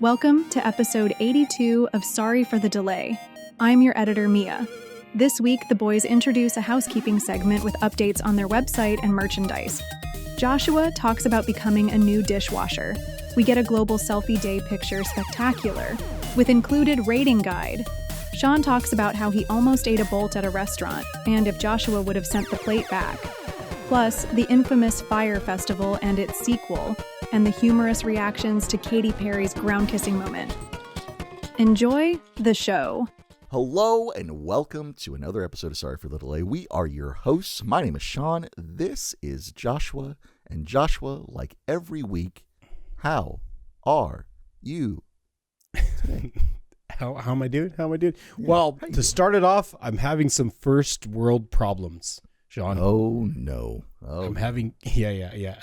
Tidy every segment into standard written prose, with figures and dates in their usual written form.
Welcome to episode 82 of Sorry for the Delay. I'm your editor, Mia. This week, the boys introduce a housekeeping segment with updates on their website and merchandise. Joshua talks about becoming a new dishwasher. We get a global selfie day picture spectacular, with included rating guide. Sean talks about how he almost ate a bolt at a restaurant, and if Joshua would have sent the plate back. Plus, the infamous Fire Festival and its sequel, and the humorous reactions to Katy Perry's ground-kissing moment. Enjoy the show. Hello and welcome to another episode of Sorry for the Delay. We are your hosts. My name is Sean. This is Joshua. And Joshua, like every week, how are you today? How am I doing? Yeah, well, to start it off, I'm having some first world problems, Sean. Oh, no. I'm having, yeah.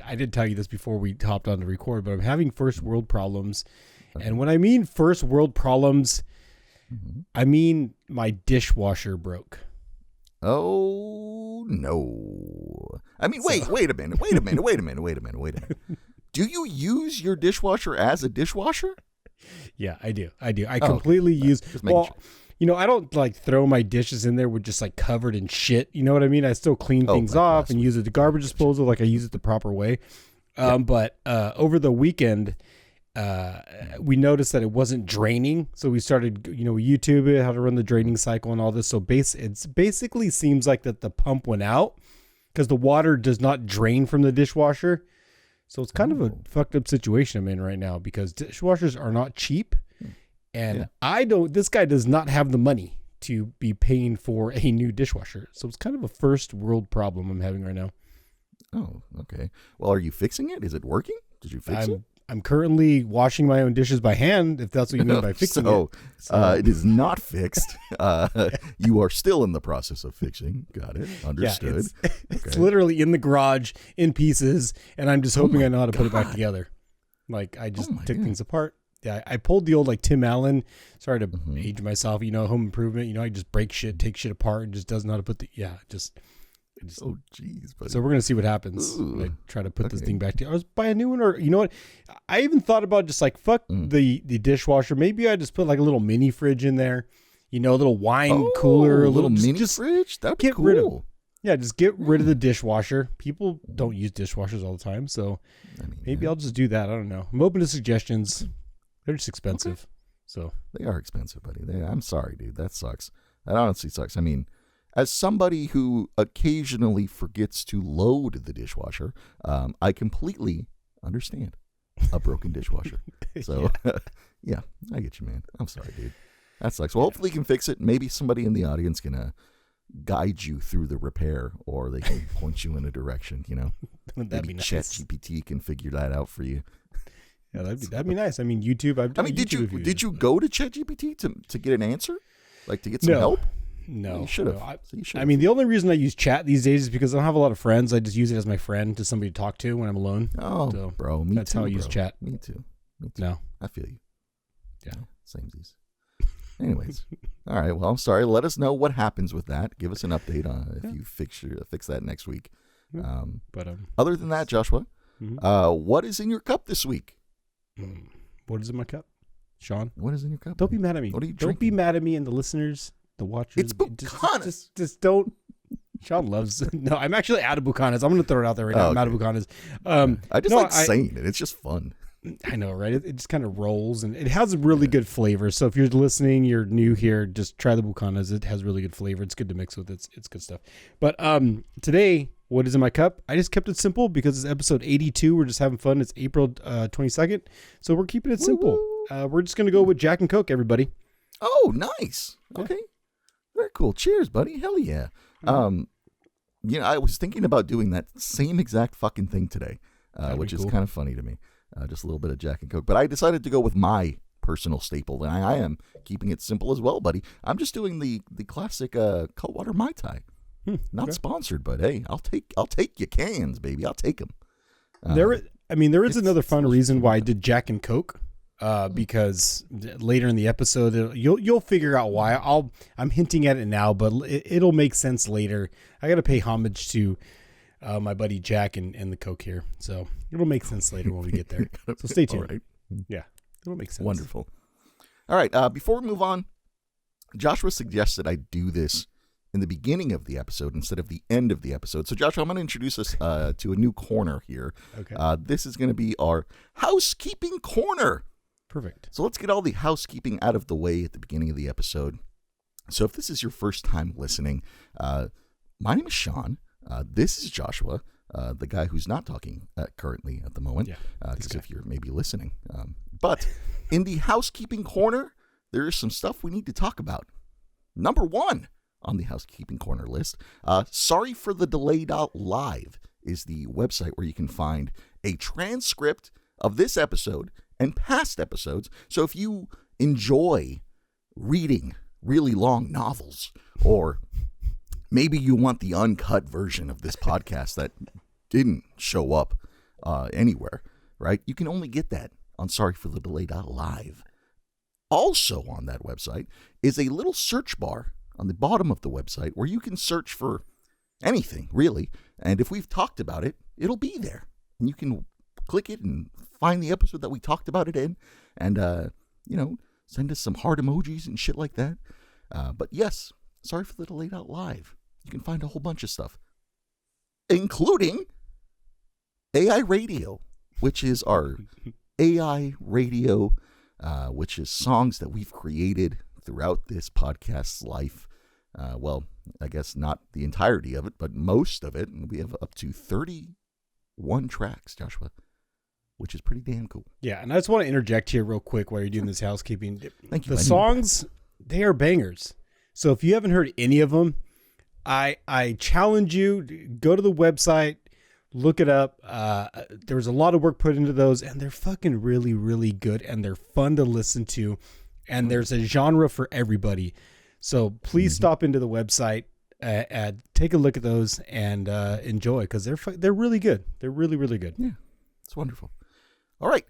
I did tell you this before we hopped on to record, but I'm having first world problems. Okay. And when I mean first world problems, I mean my dishwasher broke. Oh, no. I mean, wait a minute. Do you use your dishwasher as a dishwasher? Yeah, I do. I completely use, well, sure. You know, I don't like throw my dishes in there with just like covered in shit. You know what I mean? I still clean things off and use it the garbage disposal like I use it the proper way. But over the weekend, we noticed that it wasn't draining. So we started, YouTube it, how to run the draining cycle and all this. So it basically seems like that the pump went out because the water does not drain from the dishwasher. So it's kind of a fucked up situation I'm in right now because dishwashers are not cheap. And this guy does not have the money to be paying for a new dishwasher. So it's kind of a first world problem I'm having right now. Oh, okay. Well, are you fixing it? Is it working? Did you fix it? I'm currently washing my own dishes by hand, if that's what you mean by fixing it. So it is not fixed. You are still in the process of fixing. Got it. Understood. Yeah, it's literally in the garage in pieces, and I'm just hoping I know how to put it back together. Like, I just took things apart. Yeah, I pulled the old, like, Tim Allen. Sorry to age myself, home improvement. I just break shit, take shit apart, and just doesn't know how to put oh, jeez, buddy. So we're going to see what happens when I try to put this thing back together. I was buy a new one, or you know what? I even thought about just like, fuck the dishwasher. Maybe I just put like a little mini fridge in there, a little wine cooler. A little mini fridge? That'd be cool. Just get rid of the dishwasher. People don't use dishwashers all the time, so maybe I'll just do that. I don't know. I'm open to suggestions. They're just expensive. Okay. So they are expensive, buddy. I'm sorry, dude. That sucks. That honestly sucks. I mean, as somebody who occasionally forgets to load the dishwasher, I completely understand a broken dishwasher. So, yeah, I get you, man. I'm sorry, dude. That sucks. Well, hopefully you can fix it. Maybe somebody in the audience can guide you through the repair, or they can point you in a direction, Wouldn't that be nice? ChatGPT can figure that out for you. Yeah, that'd be nice. I mean, YouTube. Did you go to ChatGPT to get an answer, like to get some help? No, you should have. I mean, the only reason I use chat these days is because I don't have a lot of friends. I just use it as my friend, to somebody to talk to when I'm alone. Oh, so bro, me that's too. How I use chat. Me too. No, I feel you. Yeah, samesies. Anyways, all right. Well, I'm sorry. Let us know what happens with that. Give us an update on if you fix that next week. Other than that, Joshua, what is in your cup this week? What is in my cup, Sean? What is in your cup? Don't be mad at me. What are you drinking? Don't be mad at me and the listeners, the watchers. It's Bucanas. Just don't. Sean loves. No, I'm actually out of Bucanas. I'm going to throw it out there right now. I'm out of Bucanas. I just like saying it. It's just fun. I know, right? It just kind of rolls, and it has a really good flavor. So if you're listening, you're new here, just try the Bucanas. It has really good flavor. It's good to mix with. It's good stuff. But today, what is in my cup? I just kept it simple because it's episode 82. We're just having fun. It's April 22nd. So we're keeping it simple. We're just going to go with Jack and Coke, everybody. Oh, nice. Okay. Very cool. Cheers, buddy. Hell yeah. I was thinking about doing that same exact fucking thing today, which is kind of funny to me. Just a little bit of Jack and Coke. But I decided to go with my personal staple, and I am keeping it simple as well, buddy. I'm just doing the classic Cutwater Mai Tai. Not sponsored, but hey, I'll take your cans, baby. I'll take them. There is another fun reason why I did Jack and Coke, because later in the episode you'll figure out why. I'm hinting at it now, but it'll make sense later. I got to pay homage to my buddy Jack and the Coke here, so it'll make sense later when we get there. So stay tuned. All right. Yeah. That'll make sense. Wonderful. All right. Before we move on, Joshua suggested I do this in the beginning of the episode instead of the end of the episode. So, Joshua, I'm going to introduce us to a new corner here. Okay. This is going to be our housekeeping corner. Perfect. So let's get all the housekeeping out of the way at the beginning of the episode. So if this is your first time listening, my name is Sean. This is Joshua, the guy who's not talking currently at the moment, because if you're maybe listening. But in the housekeeping corner, there is some stuff we need to talk about. Number one on the housekeeping corner list, Sorry for the Delay.live is the website where you can find a transcript of this episode and past episodes. So if you enjoy reading really long novels, or maybe you want the uncut version of this podcast that didn't show up anywhere, right? You can only get that on Sorry for the Delay.live. Also on that website is a little search bar on the bottom of the website where you can search for anything, really. And if we've talked about it, it'll be there. And you can click it and find the episode that we talked about it in, and, send us some heart emojis and shit like that. But yes, Sorry for the Delay.live. You can find a whole bunch of stuff, including AI Radio, which is our AI radio, which is songs that we've created throughout this podcast's life. Well, I guess not the entirety of it, but most of it. And we have up to 31 tracks, Joshua, which is pretty damn cool. Yeah, and I just want to interject here real quick while you're doing this housekeeping. Thank you. The songs, they are bangers. So if you haven't heard any of them, I challenge you, go to the website, look it up. There was a lot of work put into those, and they're fucking really, really good, and they're fun to listen to, and there's a genre for everybody. So please stop into the website, take a look at those, and enjoy, because they're really good. They're really, really good. Yeah, it's wonderful. All right,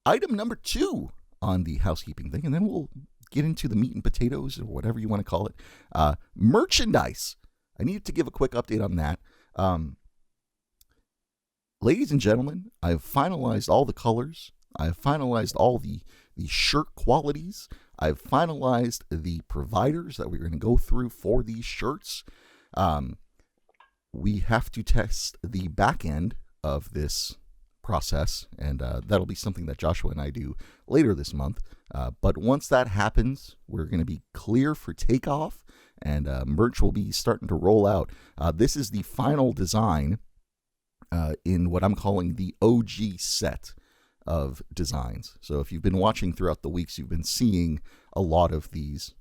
item number 2 on the housekeeping thing, and then we'll get into the meat and potatoes, or whatever you want to call it. Merchandise. I needed to give a quick update on that. Ladies and gentlemen, I've finalized all the colors. I've finalized all the shirt qualities. I've finalized the providers that we're going to go through for these shirts. We have to test the back end of this process, and that'll be something that Joshua and I do later this month. But once that happens, we're going to be clear for takeoff, and merch will be starting to roll out. This is the final design in what I'm calling the OG set of designs. So if you've been watching throughout the weeks, you've been seeing a lot of these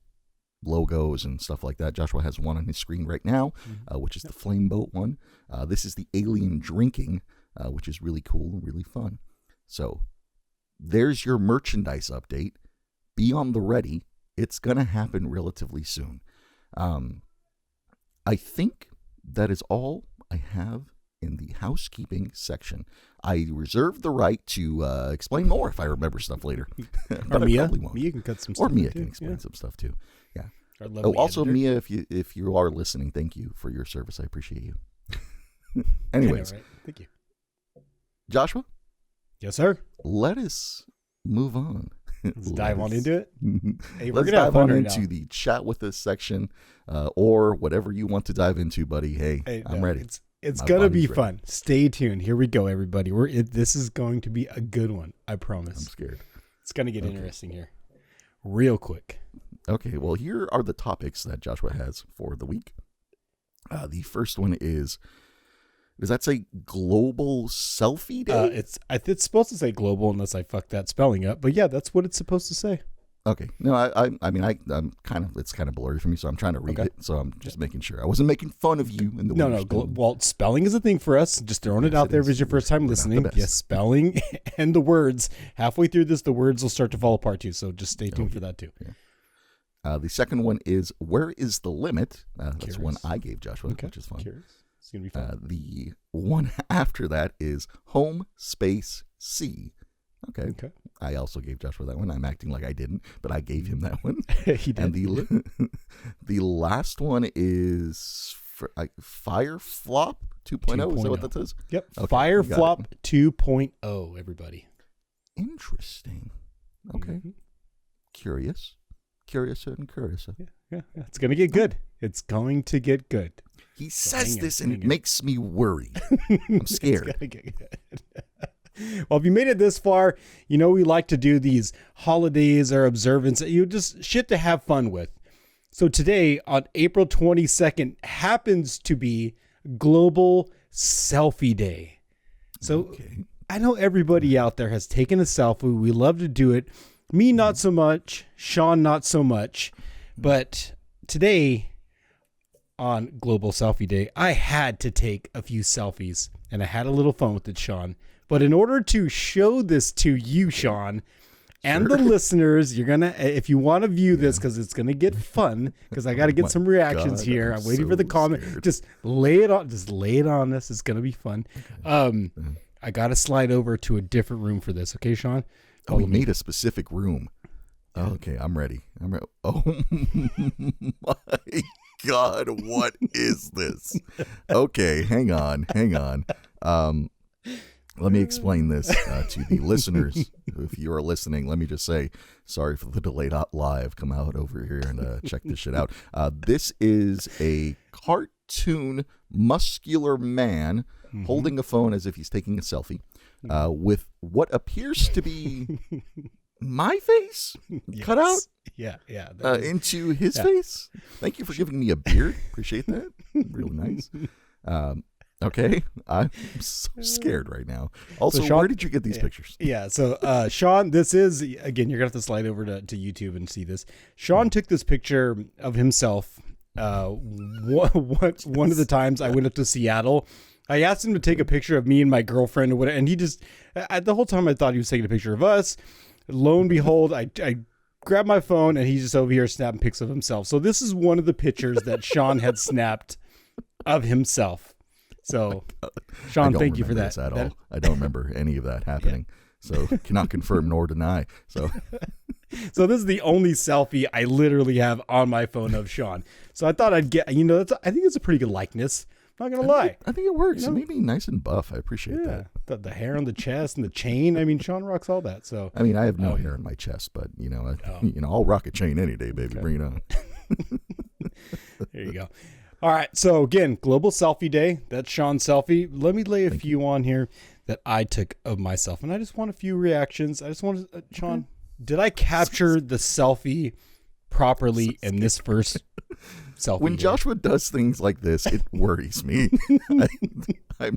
logos and stuff like that. Joshua has one on his screen right now, which is the Flame Boat one. This is the Alien Drinking, which is really cool and really fun. So there's your merchandise update. Be on the ready. It's going to happen relatively soon. I think that is all I have in the housekeeping section. I reserve the right to explain more if I remember stuff later. But or Mia. Mia can cut some stuff. Or Mia can explain some stuff too. Yeah. Oh, also editor. Mia, if you are listening, thank you for your service. I appreciate you. Anyways, right? Thank you, Joshua. Yes, sir. Let us move on. Let's dive on into it. Hey, let's dive on into the chat with us section, or whatever you want to dive into, buddy. Hey, I'm ready. It's going to be fun. Stay tuned. Here we go, everybody. This is going to be a good one. I promise. I'm scared. It's going to get interesting here. Real quick. Okay, well, here are the topics that Joshua has for the week. The first one is, does that say Global Selfie Day? It's supposed to say global unless I fuck that spelling up. But yeah, that's what it's supposed to say. Okay. No, I'm kind of, it's kind of blurry for me, so I'm trying to read it. So I'm just making sure. I wasn't making fun of you in the No. Well, spelling is a thing for us. Just throwing it out there if it's your first time listening. Yes, spelling and the words. Halfway through this, the words will start to fall apart too. So just stay tuned for that too. Yeah. The second one is Where is the Limit? That's one I gave Joshua, which is fun. It's going to be fun. The one after that is Home Space C. Okay. I also gave Joshua that one. I'm acting like I didn't, but I gave him that one. He did. And the last one is Fireflop 2.0. Is that what that says? Yep. Okay, Fireflop 2.0, everybody. Interesting. Okay. Mm-hmm. Curious and curious. Yeah. It's going to get good. It's going to get good. He says this and it makes me worry. I'm scared. It's gonna get good. Well, if you made it this far, we like to do these holidays or observance. Just shit to have fun with. So today, on April 22nd, happens to be Global Selfie Day. So I know everybody out there has taken a selfie. We love to do it. Me, not so much. Sean, not so much. But today, on Global Selfie Day, I had to take a few selfies, and I had a little fun with it, Sean. But in order to show this to you, Sean, and the listeners, you're going to, if you want to view this, because it's going to get fun, because I got to get some reactions here. I'm waiting for the comment. Scared. Just lay it on us. It's going to be fun. I got to slide over to a different room for this. Okay, Sean? Oh, we made a specific room. Okay, I'm ready. Oh my God, what is this? Okay, hang on. Let me explain this to the listeners. If you are listening, let me just say, sorry for the delayed live. Come out over here and check this shit out. This is a cartoon muscular man holding a phone as if he's taking a selfie with what appears to be my face cut out into his face. Thank you for giving me a beard. Appreciate that. Really nice. Okay, I'm so scared right now. Also, so Sean, where did you get these pictures? Yeah, so Sean, this is, again, you're going to have to slide over to YouTube and see this. Sean took this picture of himself one of the times I went up to Seattle. I asked him to take a picture of me and my girlfriend or whatever, and he just, the whole time I thought he was taking a picture of us. Lo and behold, I grabbed my phone, and he's just over here snapping pics of himself. So this is one of the pictures that Sean had snapped of himself. So, Sean, thank you for that. At all. I don't remember any of that happening. So, cannot confirm nor deny. So, so this is the only selfie I literally have on my phone of Sean. So I thought I'd get, I think it's a pretty good likeness. I'm not going to lie. I think it works. It made me nice and buff. I appreciate that. The hair on the chest and the chain. I mean, Sean rocks all that. So, I mean, I have no hair on my chest, but I'll rock a chain any day, baby. Okay. Bring it on. There you go. All right. So again, Global Selfie Day. That's Sean's selfie. Let me lay a few on here that I took of myself. And I just want a few reactions. I just want to, Sean, did I capture the selfie properly in this first selfie? When Joshua does things like this, it worries me. I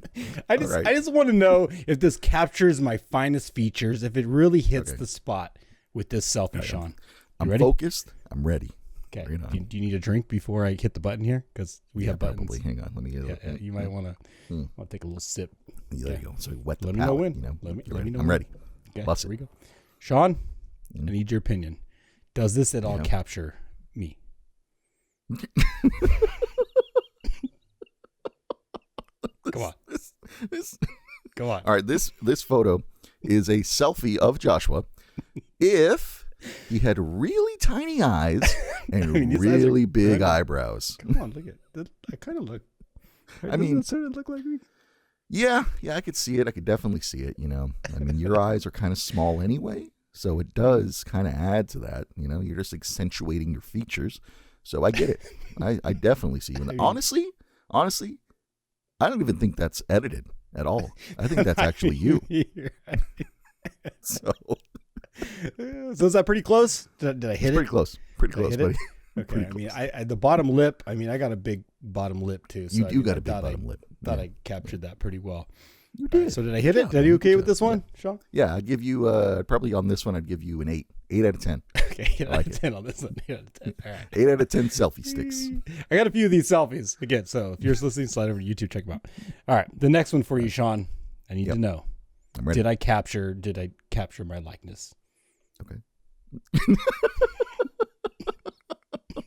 just want to know if this captures my finest features, if it really hits the spot with this selfie, Sean. I'm focused. I'm ready. Okay. Do you need a drink before I hit the button here? Because we have buttons. Probably. Hang on. Let me get it. You might want to take a little sip. There you go. So wet the Let palate, me know when. Let me know. I'm ready. Okay. Here we go. Sean, I need your opinion. Does this at all capture me? Come on. Go on. All right. This photo is a selfie of Joshua. If he had really tiny eyes and really big eyebrows. Come on, look at that. I kind of look. Doesn't it sort of look like me? Yeah, I could see it. I could definitely see it. I mean, your eyes are kind of small anyway, so it does kind of add to that. You're just accentuating your features. So I get it. I definitely see you. Honestly, I don't even think that's edited at all. I think that's actually you. So is that pretty close? Did I hit it? Pretty close, buddy. Okay. I mean, I the bottom lip. I mean, I got a big bottom lip too. So you got a big bottom lip. Thought I captured that pretty well. You did. So did I hit it? Did I do okay with this one, Sean? Yeah, I'd give you probably on this one. I'd give you an 8 out of 10. Okay, 8 out of 10 on this one. 8 out of 10. All right. 8 out of 10 selfie sticks. I got a few of these selfies again. So if you're listening, slide over to YouTube, check them out. All right, the next one for you, Sean. I need to know. I'm ready. Did I capture my likeness? Okay.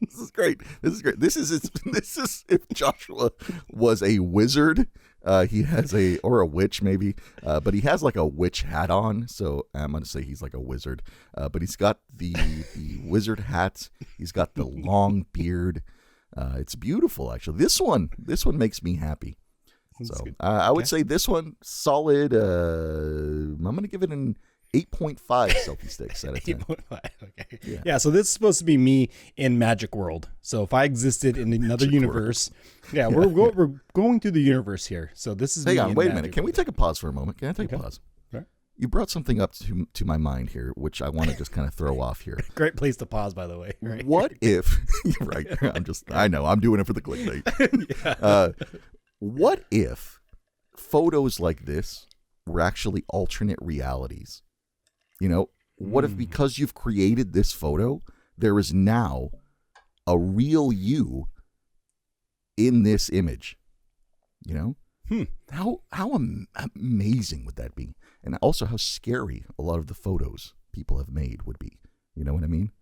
This is great. This is if Joshua was a wizard. He has a witch maybe, but he has like a witch hat on. So I'm gonna say he's like a wizard. But he's got the wizard hat. He's got the long beard. It's beautiful, actually. This one makes me happy. So I would say this one solid. I'm gonna give it an 8.5 selfie sticks out of 10. 8.5. Okay. Yeah. So this is supposed to be me in Magic World. So if I existed in another universe, we're going through the universe here. So this is. Hang on, wait a minute. Can we take a pause for a moment? Can I take a pause? Right. You brought something up to my mind here, which I want to just kind of throw off here. Great place to pause, by the way. Right. What if? Right. I know. I'm doing it for the clickbait. What if photos like this were actually alternate realities? What if because you've created this photo, there is now a real you in this image? How amazing would that be? And also how scary a lot of the photos people have made would be. You know what I mean?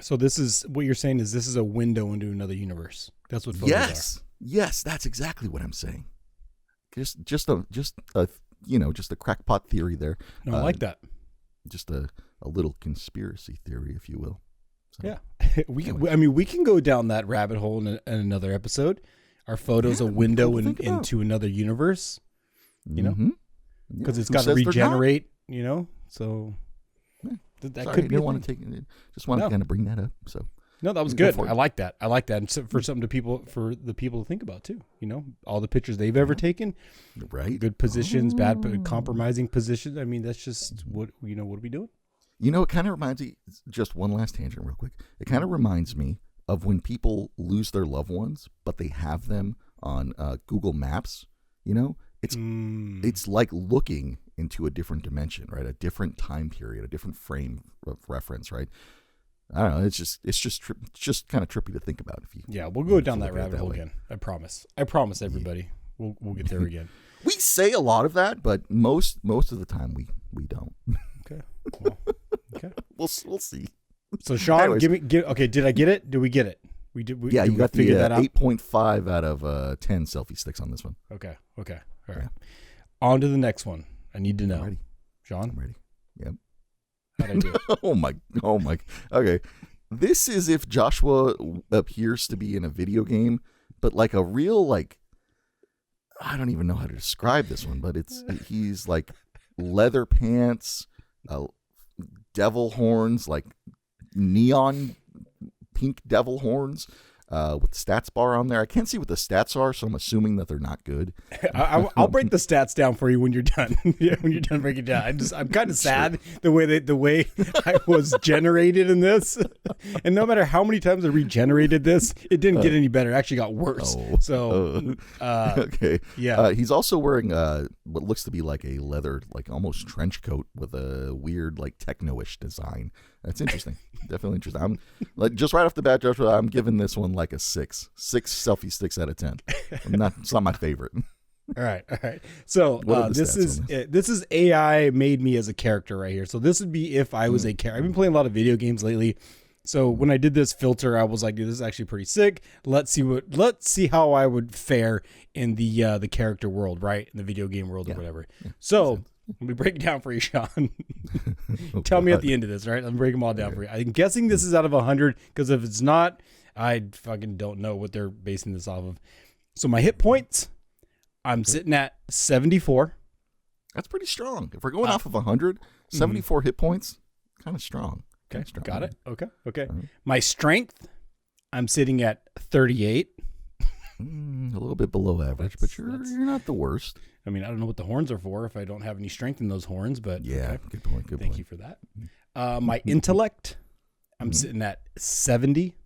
So this is what you're saying is this is a window into another universe. That's what photos are. Yes, that's exactly what I'm saying. Just a crackpot theory there. No, I like that. Just a little conspiracy theory, if you will. So, yeah, we can go down that rabbit hole in another episode. Are photos a window into another universe? Because it's got to regenerate. So that could be. Just want to kind of bring that up. So. No, that was good. I like that. And so for the people to think about too. All the pictures they've ever taken, right? Good positions, bad compromising positions. I mean, that's just what what are we doing? It kind of reminds me. Just one last tangent, real quick. It kind of reminds me of when people lose their loved ones, but they have them on Google Maps. It's like looking into a different dimension, right? A different time period, a different frame of reference, right? I don't know. It's just kind of trippy to think about. We'll go down that rabbit hole again. I promise everybody. Yeah. We'll get there again. We say a lot of that, but most of the time we don't. Okay. Well, okay. We'll see. So Sean, anyways, okay. Did I get it? Did we get it? We did. You got the 8.5 out of 10 selfie sticks on this one. Okay. All right. Yeah. On to the next one. I need to know. I'm ready. Sean, I'm ready. Yep. How'd I do it? Oh my. Okay. This is if Joshua appears to be in a video game, but like a real, I don't even know how to describe this one, but he's like leather pants, devil horns, like neon pink devil horns, with the stats bar on there. I can't see what the stats are, so I'm assuming that they're not good. I'll break the stats down for you when you're done. When you're done breaking it down, I'm kind of sad the way I was generated in this, and no matter how many times I regenerated this, it didn't get any better. It actually got worse. Okay. Yeah. He's also wearing what looks to be like a leather, like almost trench coat with a weird, like techno-ish design. That's interesting. Definitely interesting. I'm like, just right off the bat, Joshua, I'm giving this one like a 6 selfie sticks out of 10. It's not my favorite. All right. So this is AI made me as a character right here. So this would be if I was a character. I've been playing a lot of video games lately. So when I did this filter, I was like, dude, this is actually pretty sick. Let's see how I would fare in the character world, right? In the video game world or whatever. Yeah. So let me break it down for you, Sean. Tell me at the end of this, right? Let me break them all down for you. I'm guessing this is out of 100 because if it's not, I fucking don't know what they're basing this off of. So my hit points, I'm sitting at 74. That's pretty strong. If we're going off of 100, 74 hit points, kind of strong. Okay, got it. Okay. Right. My strength, I'm sitting at 38. A little bit below average, but you're not the worst. I mean, I don't know what the horns are for if I don't have any strength in those horns, but yeah, okay. Good point. Thank you for that. My intellect, I'm sitting at 70.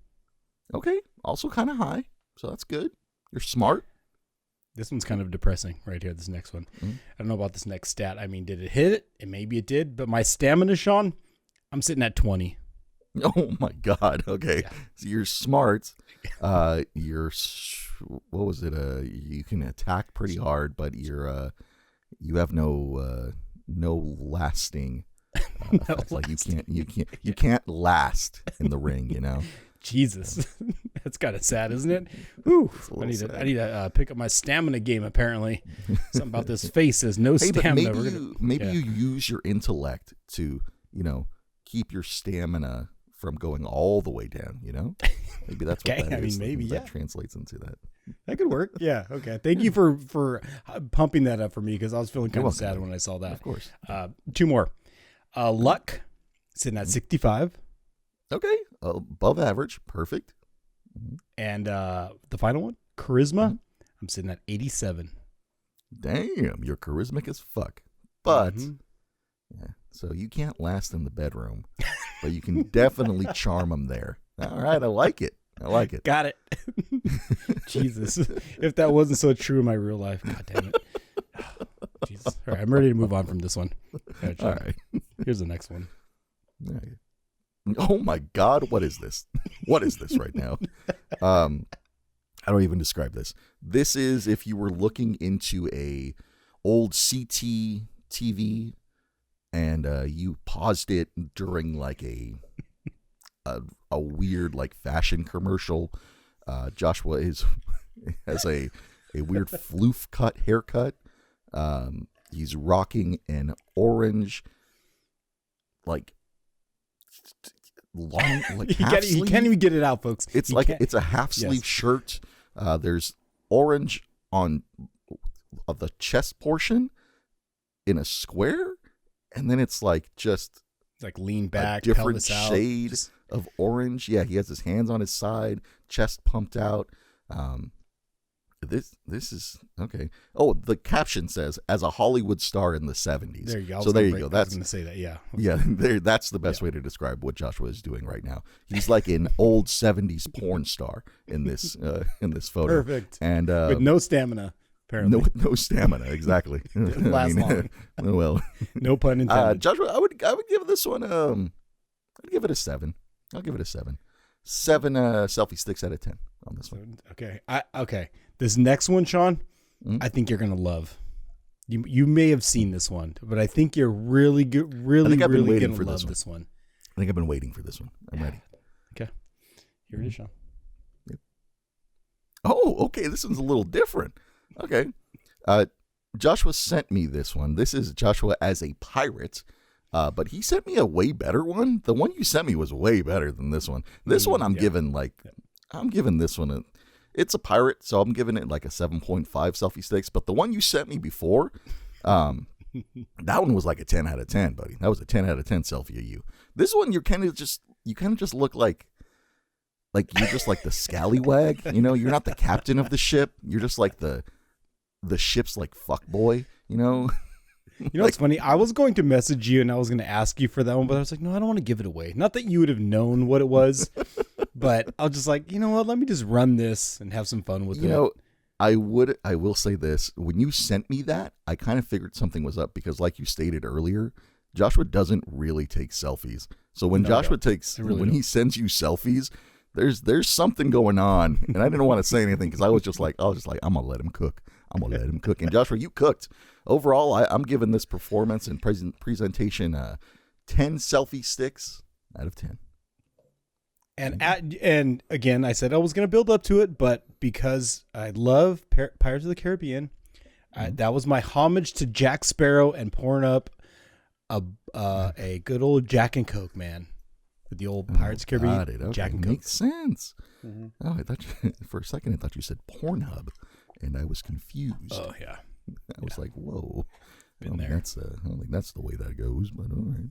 Okay, also kind of high, so that's good. You're smart. This one's kind of depressing right here, this next one. I don't know about this next stat. I mean, did it hit it? And maybe it did, but my stamina, Sean, I'm sitting at 20. Oh my God. Okay. Yeah. So you're smart. You're, what was it? You can attack pretty hard, but you have no lasting, like you can't last in the ring, you know? Jesus. That's kind of sad, isn't it? Ooh, I need to pick up my stamina game, apparently. Something about this face says no stamina. Maybe you use your intellect to, keep your stamina from going all the way down, Maybe that's what that is. Maybe that translates into that. That could work. Yeah. Okay. Thank you for pumping that up for me because I was feeling kind of sad when I saw that. Of course. 2 more. Luck, sitting at 65. Okay, above average, perfect. And the final one, Charisma, I'm sitting at 87. Damn, you're charismatic as fuck. But, yeah, so you can't last in the bedroom, but you can definitely charm them there. All right, I like it. Got it. Jesus. If that wasn't so true in my real life, God damn it. Jesus. All right, I'm ready to move on from this one. All right. Here's the next one. Oh my God, what is this? What is this right now? How do I even describe this? This is if you were looking into a old CT TV and you paused it during like a weird like fashion commercial. Joshua has a weird floof cut haircut. He's rocking an orange like long like half sleeve. He can't even get it out, folks. It's it's a half sleeve shirt. There's orange on the chest portion in a square, and then it's like just like lean back, a different shade of orange. Yeah, he has his hands on his side, chest pumped out. This is okay. Oh, the caption says as a Hollywood star in the 70s. There you go. So there you go. That's going to say that. Yeah. Yeah. That's the best way to describe what Joshua is doing right now. He's like an old 70s porn star in this photo. Perfect. And with no stamina. Apparently. No stamina. Exactly. Didn't last long. Well, no pun intended. Joshua, I would give this one. I'd give it a 7. I'll give it a 7. 7 selfie sticks out of 10 on this one. Okay. Okay. This next one, Sean, I think you're gonna love. You may have seen this one, but I think you're really good. Really gonna love this one. I think I've been waiting for this one. I'm ready. Okay. Here it is, Sean. Yep. Oh, okay. This one's a little different. Okay. Joshua sent me this one. This is Joshua as a pirate. But he sent me a way better one. The one you sent me was way better than this one. This one I'm giving this one it's a pirate, so I'm giving it like a 7.5 selfie sticks. But the one you sent me before, that one was like a 10 out of 10, buddy. That was a 10 out of 10 selfie of you. This one you kind of just look like you're just like the scallywag. You know, you're not the captain of the ship. You're just like the ship's like fuck boy. You know. You know what's funny? I was going to message you and I was going to ask you for that one, but I was like, no, I don't want to give it away. Not that you would have known what it was, but I was just like, you know what? Let me just run this and have some fun with it. You know, I will say this. When you sent me that, I kind of figured something was up because like you stated earlier, Joshua doesn't really take selfies. So when he sends you selfies, there's something going on. And I didn't want to say anything because I was just like, I'm going to let him cook. And Joshua, you cooked. Overall, I'm giving this performance and presentation 10 selfie sticks out of 10. And again, I said I was going to build up to it, but because I love Pirates of the Caribbean, that was my homage to Jack Sparrow and pouring up a good old Jack and Coke, man. With the old Pirates of the Caribbean, okay. Jack and Coke. Makes sense. Mm-hmm. Oh, I thought for a second I thought you said Pornhub, and I was confused. Oh yeah. I was like, whoa. Been there. I don't think that's the way that goes, but all right.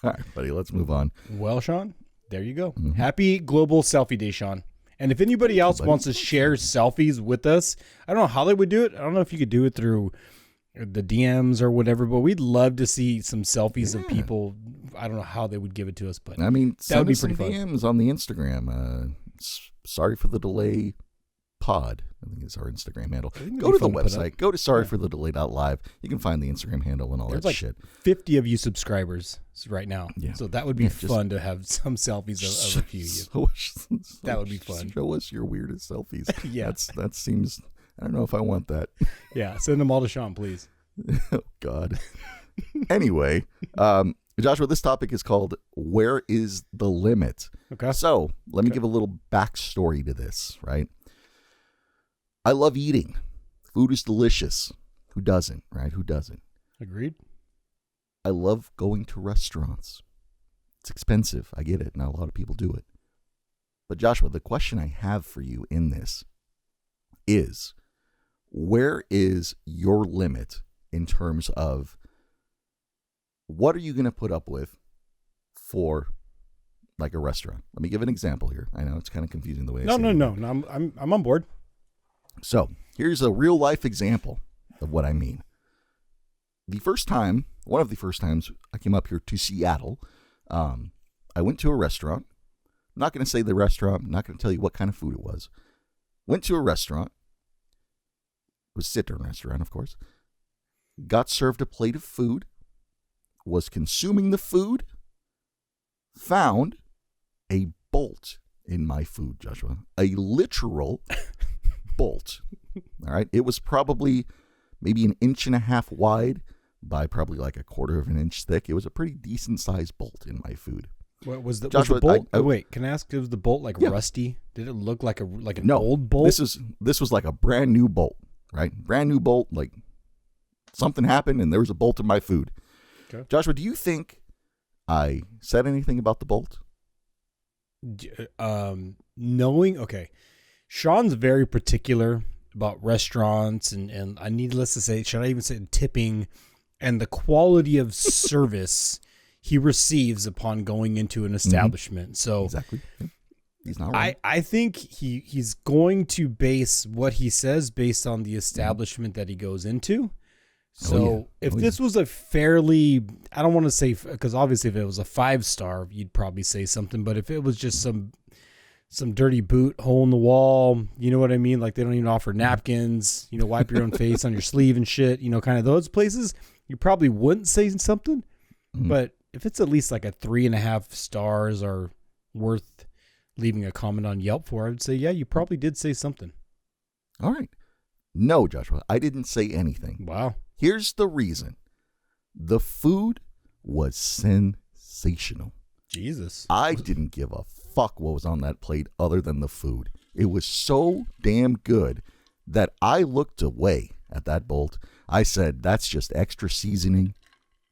All right, buddy, let's move on. Well, Sean, there you go. Mm-hmm. Happy Global Selfie Day, Sean. And if anybody else wants to share selfies with us, I don't know how they would do it. I don't know if you could do it through the DMs or whatever, but we'd love to see some selfies of people. I don't know how they would give it to us, but I mean, that would be pretty fun. DMs on the Instagram. Sorry for the delay. Pod, I think is our Instagram handle. Go to the website. Go to sorryforthedelay.live. You can find the Instagram handle and all that shit. 50 of you subscribers right now. Yeah. So that would be fun to have some selfies of a few of you. That would be fun. Show us your weirdest selfies. Yeah. That seems, I don't know if I want that. Yeah. Send them all to Sean, please. Oh, God. Anyway, Joshua, this topic is called Where is the Limit? Okay. So let me give a little backstory to this, right? I love eating. Food is delicious. Who doesn't, right? Who doesn't? Agreed. I love going to restaurants. It's expensive. I get it. Not a lot of people do it. But Joshua, the question I have for you in this is, where is your limit in terms of what are you going to put up with for like a restaurant? Let me give an example here. I know it's kind of confusing the way I say it. No. I'm on board. So here's a real life example of what I mean. One of the first times I came up here to Seattle, I went to a restaurant. I'm not going to say the restaurant. I'm not going to tell you what kind of food it was. Went to a restaurant. It was a sit-down restaurant, of course. Got served a plate of food. Was consuming the food. Found a bolt in my food, Joshua. A literal bolt. All right. It was probably maybe 1.5 inches wide by probably like 1/4 of an inch thick. It was a pretty decent sized bolt in my food. What was the, Joshua, was the bolt? Wait, can I ask? Was the bolt rusty? Did it look like an old bolt? This was like a brand new bolt, right? Brand new bolt. Like something happened and there was a bolt in my food. Okay. Joshua, do you think I said anything about the bolt? Okay. Sean's very particular about restaurants and needless to say, should I even say tipping and the quality of service he receives upon going into an establishment. Mm-hmm. So exactly. He's not right. I think he's going to base what he says based on the establishment that he goes into. So if this was a fairly, I don't want to say, because obviously if it was a 5-star, you'd probably say something. But if it was just some dirty boot, hole in the wall, you know what I mean? Like they don't even offer napkins, wipe your own face on your sleeve and shit, kind of those places, you probably wouldn't say something. Mm-hmm. But if it's at least like a 3.5 stars are worth leaving a comment on Yelp for, I would say, yeah, you probably did say something. All right. No, Joshua, I didn't say anything. Wow. Here's the reason. The food was sensational. Jesus. I didn't give a fuck what was on that plate other than the food. It was so damn good that I looked away at that bolt. I said, that's just extra seasoning.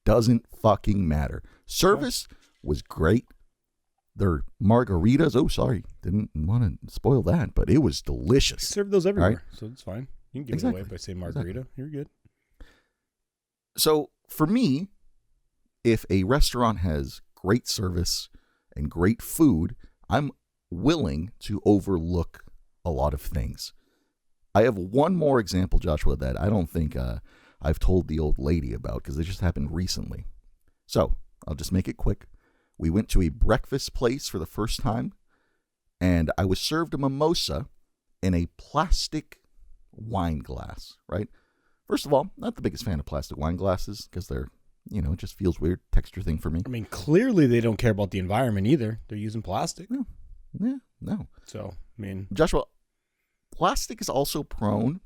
Doesn't fucking matter. Service was great. Their margaritas, didn't want to spoil that, but it was delicious. Serve those everywhere, so it's fine. You can give it away by saying margarita. Exactly. You're good. So for me, if a restaurant has great service and great food, I'm willing to overlook a lot of things. I have one more example, Joshua, that I don't think I've told the old lady about because it just happened recently. So I'll just make it quick. We went to a breakfast place for the first time, and I was served a mimosa in a plastic wine glass, right? First of all, not the biggest fan of plastic wine glasses because they're, it just feels weird, texture thing for me. I mean, clearly they don't care about the environment either. They're using plastic. No. So, I mean, Joshua, plastic is also prone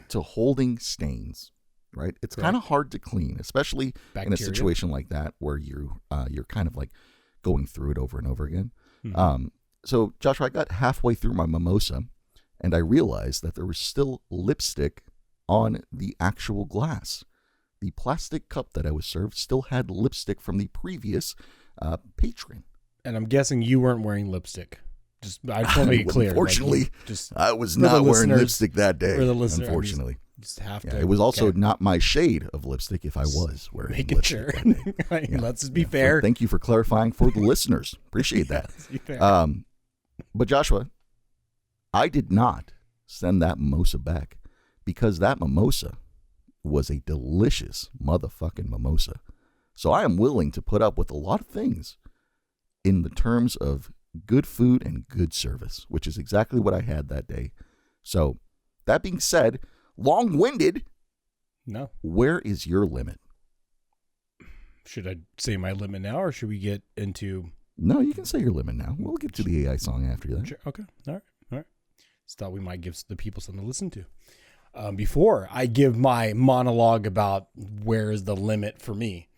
to holding stains, right? It's kind of hard to clean, especially in a situation like that where you're kind of like going through it over and over again. Mm-hmm. So, Joshua, I got halfway through my mimosa, and I realized that there was still lipstick on the actual glass. The plastic cup that I was served still had lipstick from the previous patron. And I'm guessing you weren't wearing lipstick. I just want to make it clear. Unfortunately, I was not wearing lipstick that day. Unfortunately. Just have to. It was also not my shade of lipstick if I was wearing making lipstick. Sure. Let's just be fair. Thank you for clarifying for the listeners. Appreciate that. But Joshua, I did not send that mimosa back because that mimosa was a delicious motherfucking mimosa. So I am willing to put up with a lot of things in the terms of good food and good service, which is exactly what I had that day. So that being said, long-winded. No. Where is your limit? Should I say my limit now, or should we get into? No, you can say your limit now. We'll get to the AI song after that. Sure. Okay. All right. Just thought we might give the people something to listen to. Before I give my monologue about where is the limit for me.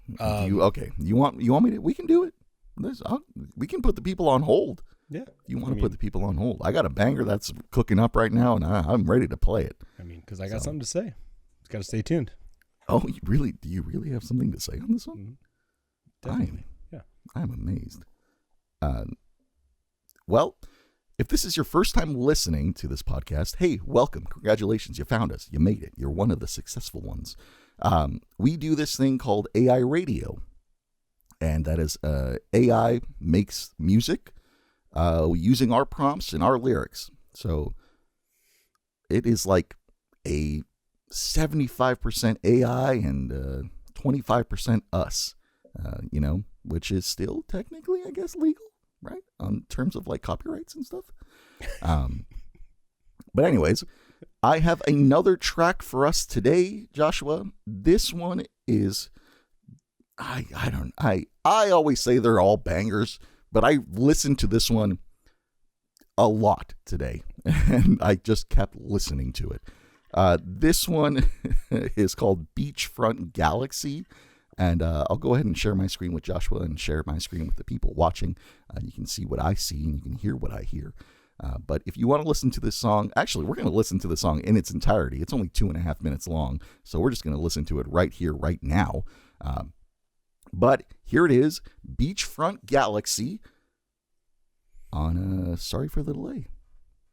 You want me to? We can do it. We can put the people on hold. Yeah. You want to put the people on hold? I got a banger that's cooking up right now, and I'm ready to play it. I mean, because I got something to say. Just got to stay tuned. Oh, do you really have something to say on this one? Mm-hmm. Definitely. I'm amazed. Well, if this is your first time listening to this podcast, hey, welcome. Congratulations. You found us. You made it. You're one of the successful ones. We do this thing called AI radio. And that is AI makes music using our prompts and our lyrics. So it is like a 75% AI and 25% us, which is still technically, I guess, legal, right? On terms of like copyrights and stuff. But anyways, I have another track for us today, Joshua. This one is, I always say they're all bangers, but I listened to this one a lot today, and I just kept listening to it. This one is called Beachfront Galaxy, and I'll go ahead and share my screen with Joshua and share my screen with the people watching. You can see what I see and you can hear what I hear. But if you want to listen to this song, actually, we're going to listen to the song in its entirety. It's only 2.5 minutes long, so we're just going to listen to it right here, right now. But here it is, Beachfront Galaxy on Sorry for the Delay.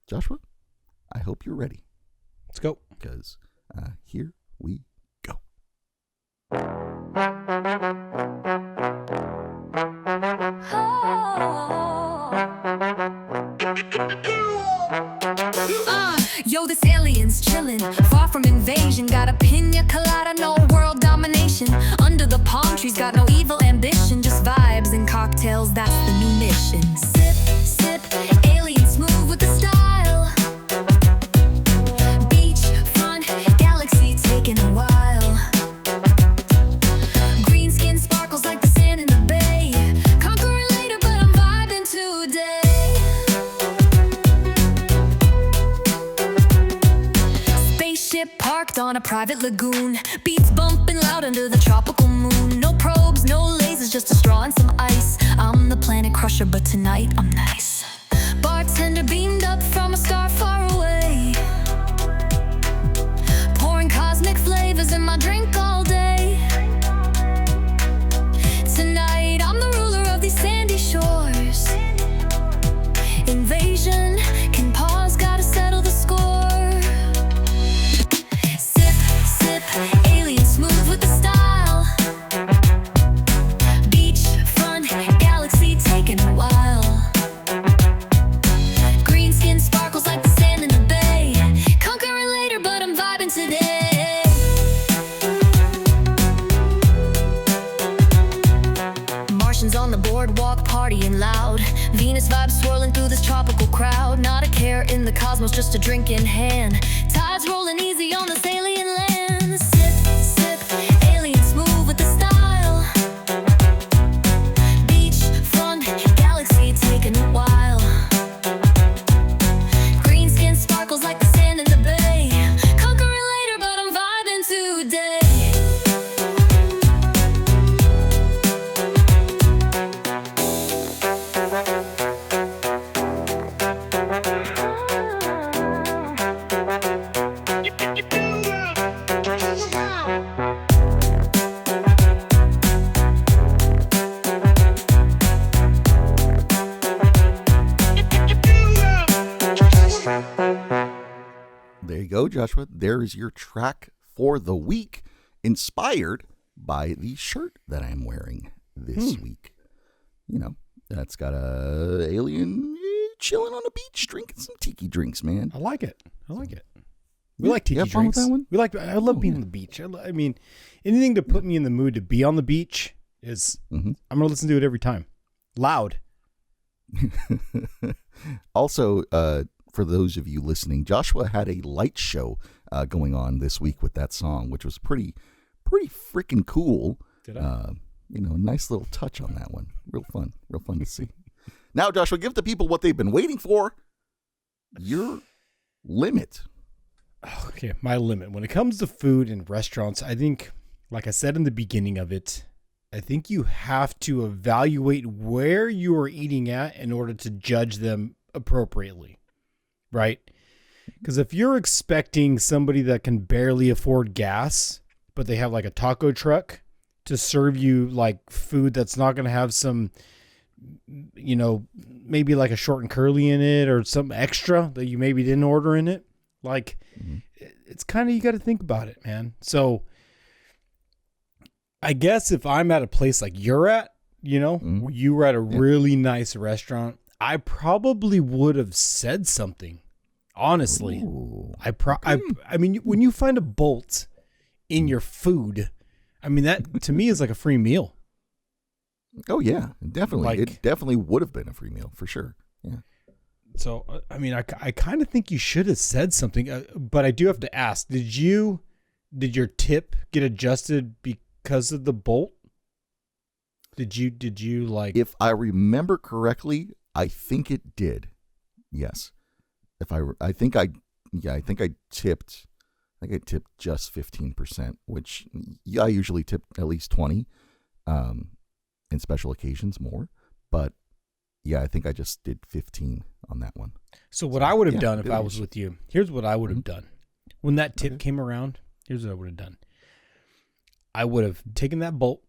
Joshua, I hope you're ready. Let's go. Because here we go. Yo, this alien's chillin', far from invasion. Got a pina colada, no world domination. Under the palm trees, got no evil ambition. Just vibes and cocktails, that's the new mission. Sip, sip, alien smooth with the style. Beachfront galaxy taking a while. Green skin sparkles like the sand in the bay. Conquering later, but I'm vibing today. Parked on a private lagoon, beats bumping loud under the tropical moon. No probes, no lasers, just a straw and some ice. I'm the planet crusher, but tonight I'm nice. Bartender beamed up from a star far away, pouring cosmic flavors in my drink all day. Tonight I'm the ruler of these sandy shores. Invasion can pause, gotta settle the score. Alien smooth with the style. Beachfront galaxy taking a while. Green skin sparkles like the sand in the bay. Conquering later, but I'm vibing today. Martians on the boardwalk partying loud. Venus vibes swirling through this tropical crowd. Not a care in the cosmos, just a drink in hand. Tides rolling easy on this alien land. Joshua, there is your track for the week, inspired by the shirt that I'm wearing this week. That's got a alien chilling on a beach drinking some tiki drinks, man. I like it. We like tiki drinks. That one? I love being on the beach. I mean, anything to put me in the mood to be on the beach is, I'm going to listen to it every time. Loud. Also, for those of you listening, Joshua had a light show going on this week with that song, which was pretty freaking cool. Did I? A nice little touch on that one. Real fun to see. Now, Joshua, give the people what they've been waiting for. Your limit. Okay, my limit. When it comes to food and restaurants, I think, like I said in the beginning of it, I think you have to evaluate where you are eating at in order to judge them appropriately. Right? Because if you're expecting somebody that can barely afford gas, but they have like a taco truck to serve you like food that's not going to have some, maybe like a short and curly in it or some extra that you maybe didn't order in it. Like, it's kind of, you got to think about it, man. So I guess if I'm at a place like you're at, you were at a really nice restaurant, I probably would have said something. Honestly, Ooh, I mean, when you find a bolt in your food, I mean, that to me is like a free meal. Oh yeah, definitely. It definitely would have been a free meal for sure. Yeah. So, I mean, I kind of think you should have said something, but I do have to ask, did your tip get adjusted because of the bolt? Did you like, if I remember correctly, I think it did. Yes. I think I tipped just 15%, which I usually tip at least 20, in special occasions more, but yeah, I think I just did 15 on that one. So what I would have done if I was with you, here's what I would have done. When that tip came around, here's what I would have done. I would have taken that bolt,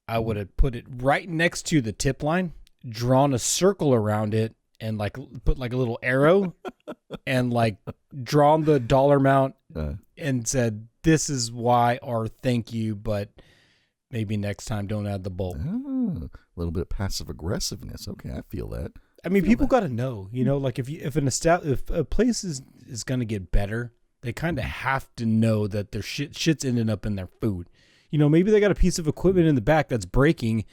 I would have put it right next to the tip line, drawn a circle around it, and like put like a little arrow and like drawn the dollar amount and said, this is why, or thank you, but maybe next time don't add the bolt. Oh, a little bit of passive aggressiveness. Okay, I feel that. I mean, people got to know, like if a place is going to get better, they kind of have to know that their shit's ending up in their food. Maybe they got a piece of equipment in the back that's breaking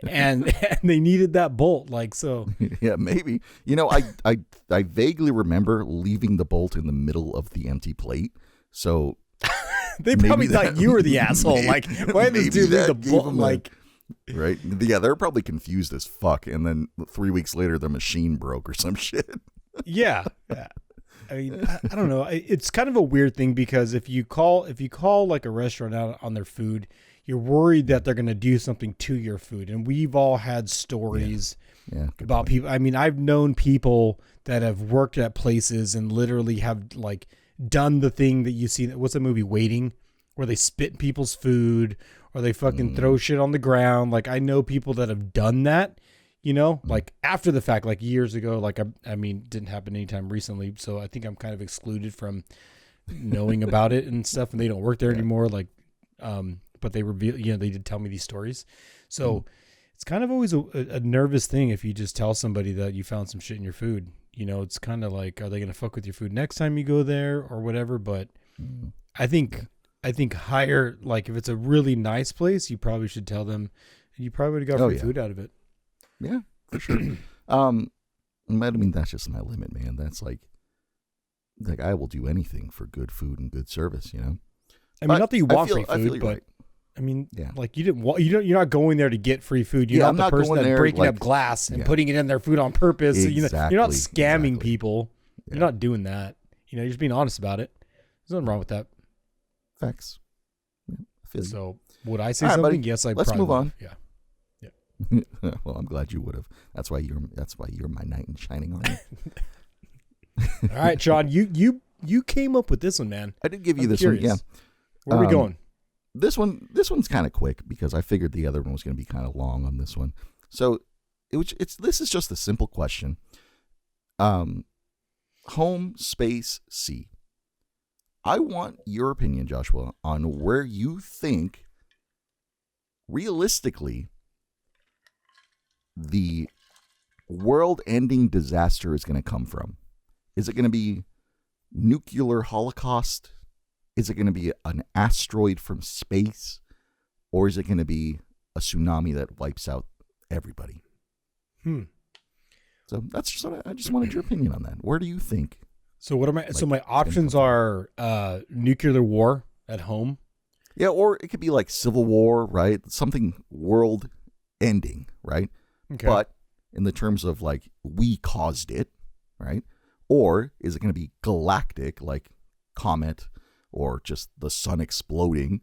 and they needed that bolt, like, so. Yeah, maybe. I vaguely remember leaving the bolt in the middle of the empty plate. So they probably thought you were the asshole. Like, why did this dude leave the bolt? Like, right? Yeah, they're probably confused as fuck. And then 3 weeks later, the machine broke or some shit. Yeah. I mean, I don't know. It's kind of a weird thing because if you call like a restaurant out on their food, you're worried that they're going to do something to your food. And we've all had stories about people. I mean, I've known people that have worked at places and literally have like done the thing that you see. What's the movie Waiting, where they spit in people's food or they fucking throw shit on the ground. Like, I know people that have done that, like after the fact, like years ago. Like, I mean, didn't happen anytime recently. So I think I'm kind of excluded from knowing about it and stuff, and they don't work there anymore. Like, but they reveal, they did tell me these stories. So it's kind of always a nervous thing if you just tell somebody that you found some shit in your food. It's kind of like, are they going to fuck with your food next time you go there or whatever? But I think higher, like if it's a really nice place, you probably should tell them, and you probably would have got free food out of it. Yeah, for sure. I mean, that's just my limit, man. That's like I will do anything for good food and good service, I mean, not that you want free food, but right. I mean, like you're not going there to get free food. You're not the person that's breaking up glass and putting it in their food on purpose. Exactly, so you're not scamming people. Yeah. You're not doing that. You're just being honest about it. There's nothing wrong with that. Facts. Yeah, so would I say something? Buddy, yes, I let's probably move on. Yeah. Well, I'm glad you would have. That's why you're my knight in shining armor. All right, Sean, you came up with this one, man. I did give you this one. Yeah. Where are we going? This one's kind of quick because I figured the other one was going to be kind of long on this one. So this is just a simple question. Home, space, sea. I want your opinion, Joshua, on where you think realistically the world-ending disaster is going to come from. Is it going to be nuclear holocaust? Is it going to be an asteroid from space? Or is it going to be a tsunami that wipes out everybody? So that's just I just wanted your opinion on that. Where do you think? So what are my my options are nuclear war at home. Yeah, or it could be like civil war, right? Something world ending, right? Okay. But in the terms of like we caused it, right? Or is it going to be galactic, like comet, or just the sun exploding,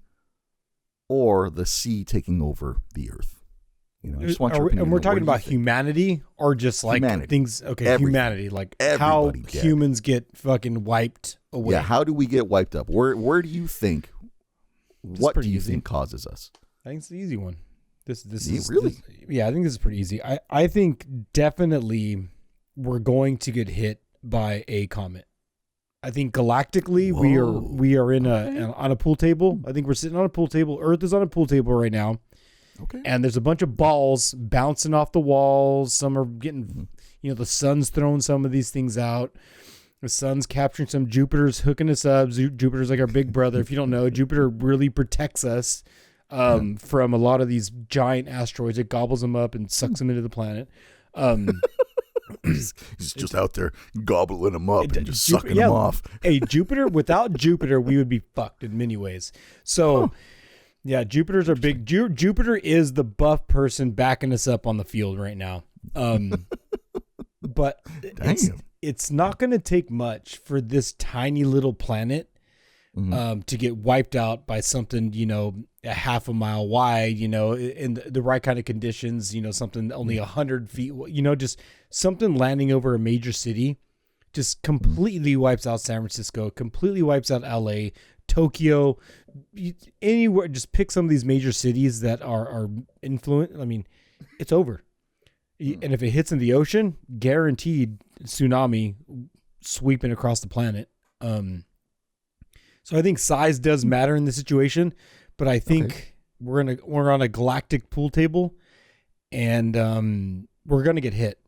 or the sea taking over the earth? I just want your opinion. And we're talking about humanity or just like things? Okay, everything. Humanity, like how humans get fucking wiped away. Yeah, how do we get wiped up? Where do you think? What do you think causes us? I think it's the easy one. This is really. I think this is pretty easy. I think definitely we're going to get hit by a comet. I think galactically we are on a pool table. I think we're sitting on a pool table. Earth is on a pool table right now. Okay. And there's a bunch of balls bouncing off the walls. Some are getting, the sun's throwing some of these things out. The sun's capturing some. Jupiter's hooking us up. Jupiter's like our big brother. If you don't know, Jupiter really protects us from a lot of these giant asteroids. It gobbles them up and sucks them into the planet. He's just out there gobbling them up and just sucking them off. Hey, Jupiter, without Jupiter, we would be fucked in many ways. So, yeah, Jupiter's our big. Jupiter is the buff person backing us up on the field right now. But it's not going to take much for this tiny little planet to get wiped out by something, a half a mile wide, in the right kind of conditions, something only 100 feet, just something landing over a major city just completely wipes out San Francisco, completely wipes out LA, Tokyo, anywhere. Just pick some of these major cities that are influent. I mean, it's over. And if it hits in the ocean, guaranteed tsunami sweeping across the planet. So I think size does matter in this situation, but I think we're on a galactic pool table, and we're gonna get hit,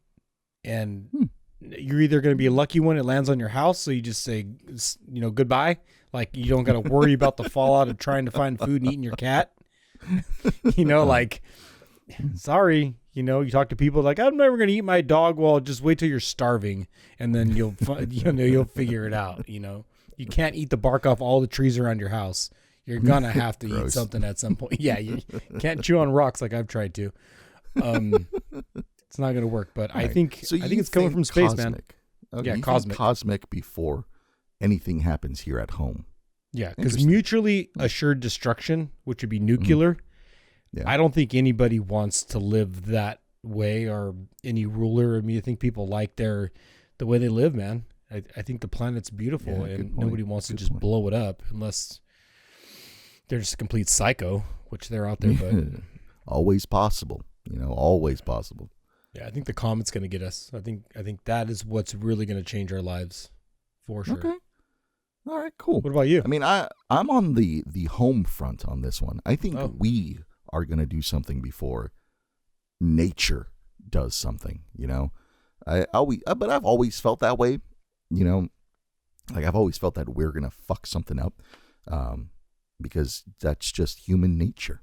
and you're either gonna be a lucky one. It lands on your house, so you just say, goodbye. Like you don't got to worry about the fallout of trying to find food and eating your cat. Sorry. You talk to people like, I'm never going to eat my dog. Well, just wait till you're starving, and then you'll figure it out. You can't eat the bark off all the trees around your house. You're going to have to eat something at some point. Yeah. You can't chew on rocks like I've tried to. It's not going to work, but I think it's coming from space, cosmic. Man. Okay, yeah. Cosmic. Cosmic before anything happens here at home. Yeah. Cause mutually assured destruction, which would be nuclear. Yeah. I don't think anybody wants to live that way, or any ruler. I mean, I think people like the way they live, man. I think the planet's beautiful, and nobody wants to just blow it up unless they're just a complete psycho, which they're out there. But always possible, always possible. Yeah, I think the comet's going to get us. I think that is what's really going to change our lives, for sure. Okay. All right, cool. What about you? I mean, I'm on the home front on this one. I think we are going to do something before nature does something, but I've always felt that way, like I've always felt that we're going to fuck something up, because that's just human nature,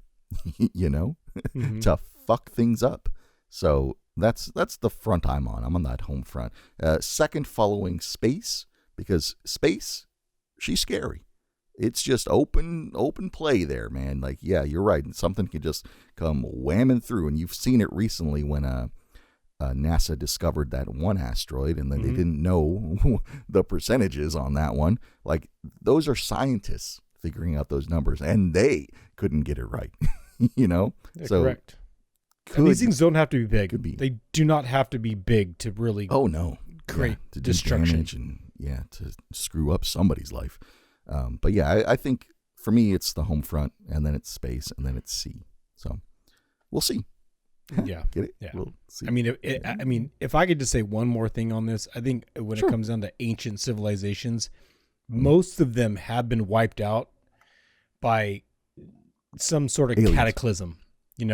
to fuck things up. So that's the front I'm on. I'm on that home front. Second, following space, because space, she's scary. It's just open play there, man. Like, yeah, you're right. Something could just come whamming through. And you've seen it recently when NASA discovered that one asteroid, and then they didn't know the percentages on that one. Like, those are scientists figuring out those numbers, and they couldn't get it right. Yeah, so correct. And these things don't have to be big. Could be. They do not have to be big to really create to destruction. And, to screw up somebody's life. But yeah, I think for me, it's the home front, and then it's space, and then it's sea. So we'll see. Yeah. Get it? Yeah. We'll see. I mean, if I could just say one more thing on this, I think when it comes down to ancient civilizations, most of them have been wiped out by some sort of cataclysm. I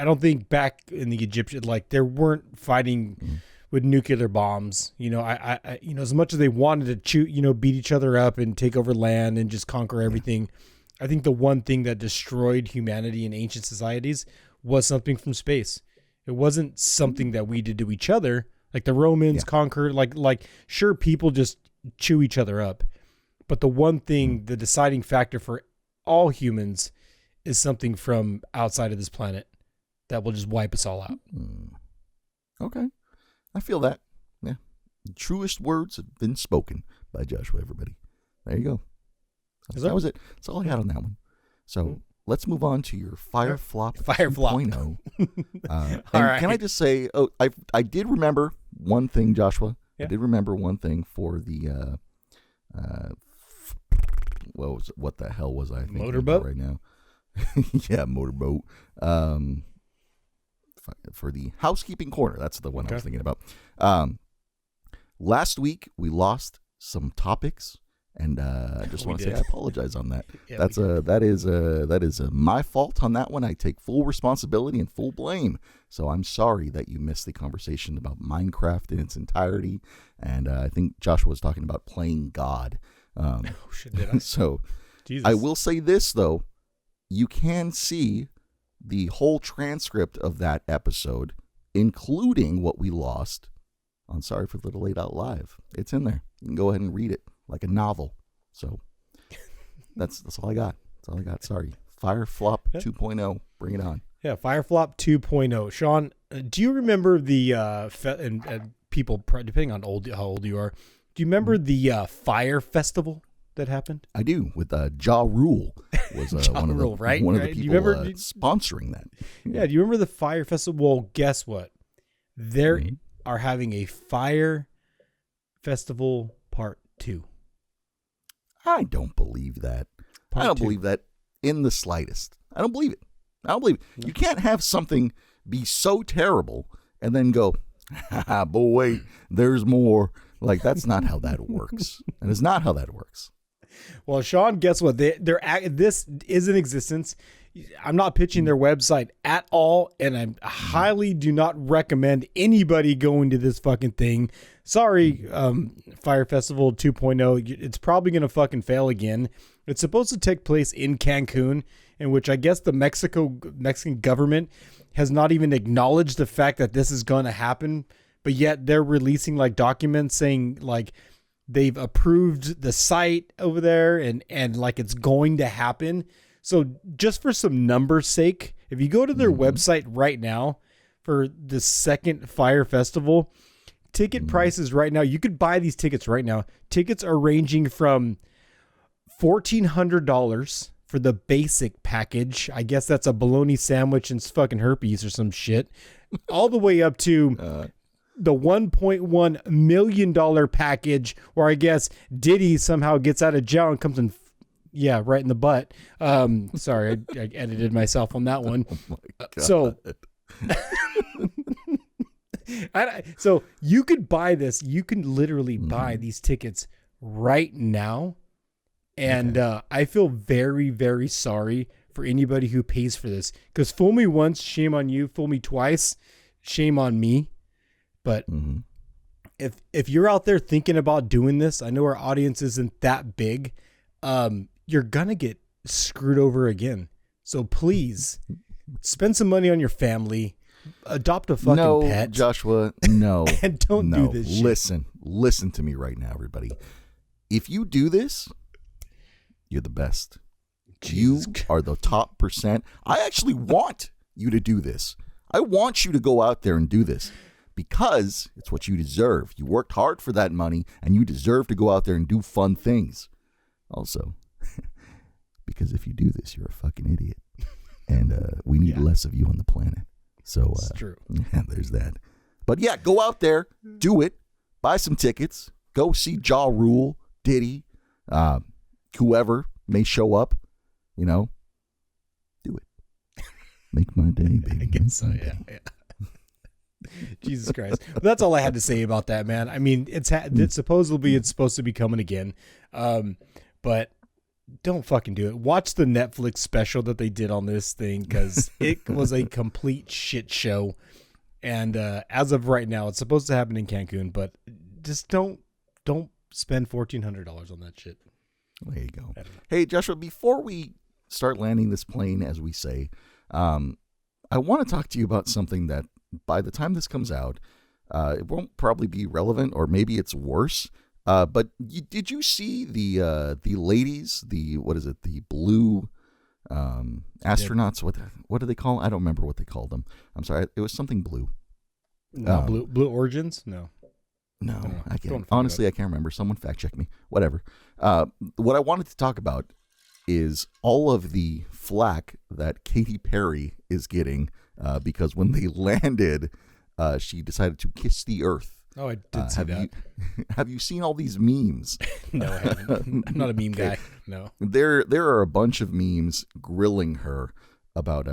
don't think back in the Egyptian, they weren't fighting with nuclear bombs. I as much as they wanted to beat each other up and take over land and just conquer everything, I think the one thing that destroyed humanity in ancient societies was something from space. It wasn't something that we did to each other. Like the Romans conquered, sure, people just chew each other up. But the one thing, the deciding factor for all humans is something from outside of this planet that will just wipe us all out. Okay. I feel that. Yeah. The truest words have been spoken by Joshua, everybody. There you go. That was it. That's all I had on that one. So let's move on to your Fireflop 2.0. All right. Can I just say, I did remember one thing, Joshua. Yeah. I did remember one thing for the, what the hell was I thinking motorboat right now? Yeah, motorboat. For the housekeeping corner. That's the one I was thinking about. Last week, we lost some topics, and I just want to say I apologize on that. Yeah, that is my fault on that one. I take full responsibility and full blame. So I'm sorry that you missed the conversation about Minecraft in its entirety, and I think Joshua was talking about playing God. Oh shit! Did I? So Jesus. I will say this though, you can see the whole transcript of that episode, including what we lost on Sorry for the Delayed Out Live. It's in there. You can go ahead and read it like a novel. So that's all I got. That's all I got. Sorry. Fireflop 2.0. Bring it on. Yeah, Fireflop 2.0. Sean, do you remember the and people, depending on how old you are, do you remember the Fire Festival that happened? I do. With Ja Rule was one of the right? One of the people sponsoring that. Yeah. Do you remember the Fire Festival? Well, guess what? They are having a Fire Festival Part 2. I don't believe that. I don't believe that in the slightest. I don't believe it. You can't have something be so terrible and then go, boy, there's more. Like, that's not how that works. And it's not how that works. Well, Sean, guess what? This is in existence. I'm not pitching their website at all, and I highly do not recommend anybody going to this fucking thing. Sorry, Fire Festival 2.0. It's probably going to fucking fail again. It's supposed to take place in Cancun, in which I guess the Mexican government has not even acknowledged the fact that this is going to happen, but yet they're releasing like documents saying like they've approved the site over there and like it's going to happen. So just for some numbers sake, if you go to their website right now for the second Fire Festival, ticket prices right now, you could buy these tickets right now. Tickets are ranging from $1,400 for the basic package. I guess that's a bologna sandwich and fucking herpes or some shit, all the way up to the $1.1 million package, where I guess Diddy somehow gets out of jail and comes in, right in the butt. Sorry, I edited myself on that one. So you could buy this. You can literally buy these tickets right now. And I feel very, very sorry for anybody who pays for this. Because fool me once, shame on you. Fool me twice, shame on me. But if you're out there thinking about doing this, I know our audience isn't that big. You're going to get screwed over again. So please spend some money on your family. Adopt a fucking pet. Joshua, no. And don't do this shit. Listen to me right now, everybody. If you do this, you're the best. You are the top percent. I actually want you to do this. I want you to go out there and do this because it's what you deserve. You worked hard for that money and you deserve to go out there and do fun things. Also, because if you do this, you're a fucking idiot. And we need less of you on the planet. So it's true. Yeah, there's that. But yeah, go out there, do it, buy some tickets, go see Ja Rule, Diddy, whoever may show up, do it. Make my day, baby. I guess so, yeah. Jesus Christ. But that's all I had to say about that, man. I mean, it's supposedly it's supposed to be coming again. But don't fucking do it. Watch the Netflix special that they did on this thing because it was a complete shit show. And as of right now, it's supposed to happen in Cancun, but just don't spend $1,400 on that shit. There you go. Hey, Joshua, before we start landing this plane, as we say, I want to talk to you about something that by the time this comes out, it won't probably be relevant, or maybe it's worse. But did you see the ladies, the blue astronauts? What do they call them? I don't remember what they called them. I'm sorry. It was something blue. No, Blue Origins? No, I can't. Honestly, I can't remember. Someone fact check me. Whatever. What I wanted to talk about is all of the flack that Katy Perry is getting because when they landed, she decided to kiss the earth. Oh, I did see that. Have you seen all these memes? No, I haven't. I'm not a meme guy. No. There are a bunch of memes grilling her about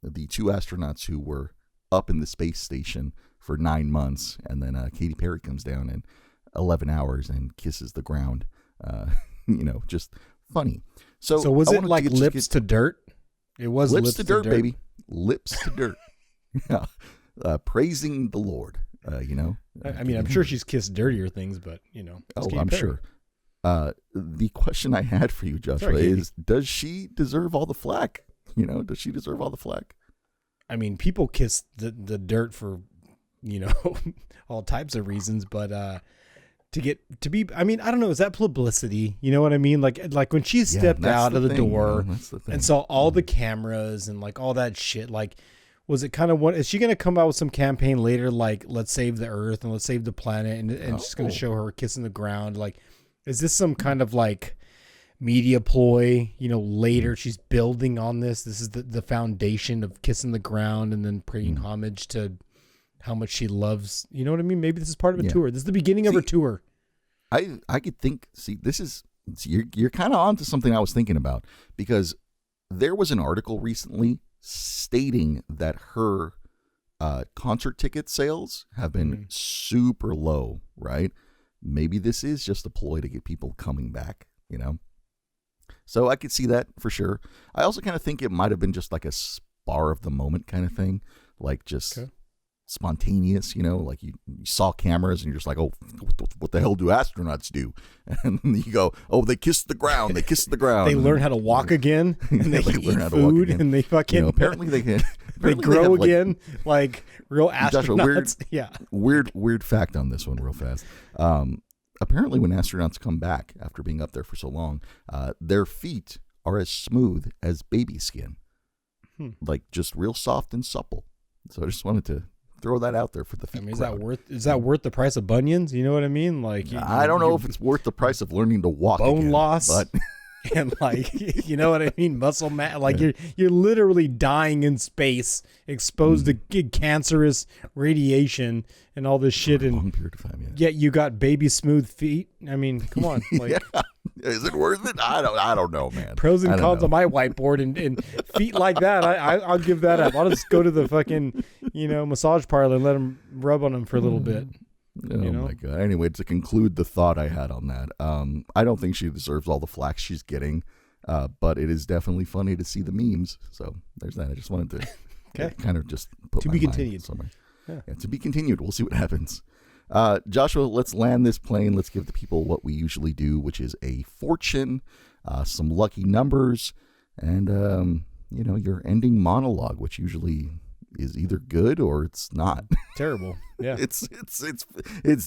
the two astronauts who were up in the space station for 9 months, and then Katy Perry comes down and 11 hours and kisses the ground. Just funny. So was it like lips to dirt? It was lips to dirt, baby. Lips to dirt. Yeah. Praising the Lord, I'm sure she's kissed dirtier things, but, I'm sure. The question I had for you, Joshua, is does she deserve all the flack? Does she deserve all the flack? I mean, people kiss the dirt for, all types of reasons, but I don't know, is that publicity? You know what I mean? Like when she stepped out of the door and saw all the cameras and like all that shit, like, was it kind of is she going to come out with some campaign later, like let's save the earth and let's save the planet and just going to show her kissing the ground? Like, is this some kind of like media ploy? Later she's building on this. This is the foundation of kissing the ground and then paying homage to how much she loves. You know what I mean? Maybe this is part of a tour. This is the beginning of her tour. I could think, you're kind of onto something I was thinking about, because there was an article recently stating that her concert ticket sales have been super low, right? Maybe this is just a ploy to get people coming back, So I could see that for sure. I also kind of think it might have been just like a spur of the moment kind of thing, like just spontaneous, like you saw cameras and you're just like, oh, what the hell do astronauts do? And you go, oh, they kiss the ground. They learn how to walk again, and they eat food, and they fucking apparently they can. They grow again, like real astronauts. Weird fact on this one, real fast. Apparently, when astronauts come back after being up there for so long, their feet are as smooth as baby skin, like just real soft and supple. So I just wanted to throw that out there for the feet. I mean, is that worth the price of bunions? You know what I mean? Like, I don't know if it's worth the price of learning to walk. Bone again, loss, but and like, you know what I mean? Muscle mass. Like you're literally dying in space, exposed to cancerous radiation and all this shit. And period of time, yet you got baby smooth feet. I mean, come on. Like, is it worth it? I don't know, man. Pros and cons on my whiteboard, and feet like that, I'll give that up. I'll just go to the fucking, massage parlor and let them rub on them for a little bit. Oh my God. Anyway, to conclude the thought I had on that, I don't think she deserves all the flack she's getting, but it is definitely funny to see the memes. So there's that. I just wanted to kind of just put to my be continued somewhere. Yeah, to be continued. We'll see what happens. Joshua, let's land this plane. Let's give the people what we usually do, which is a fortune, some lucky numbers, and your ending monologue, which usually is either good or it's not. Terrible. Yeah. It's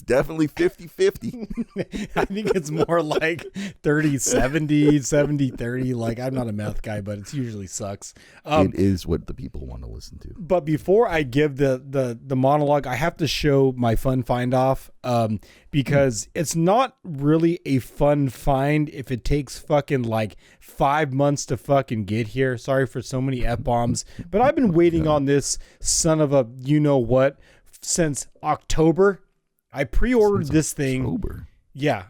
definitely 50-50. I think it's more like 30-70, 70-30. Like, I'm not a math guy, but it usually sucks. It is what the people want to listen to. But before I give the monologue, I have to show my fun find off, because it's not really a fun find if it takes fucking like 5 months to fucking get here. Sorry for so many F-bombs, but I've been waiting on this son of a you-know-what since October. I pre-ordered this thing. October. Yeah,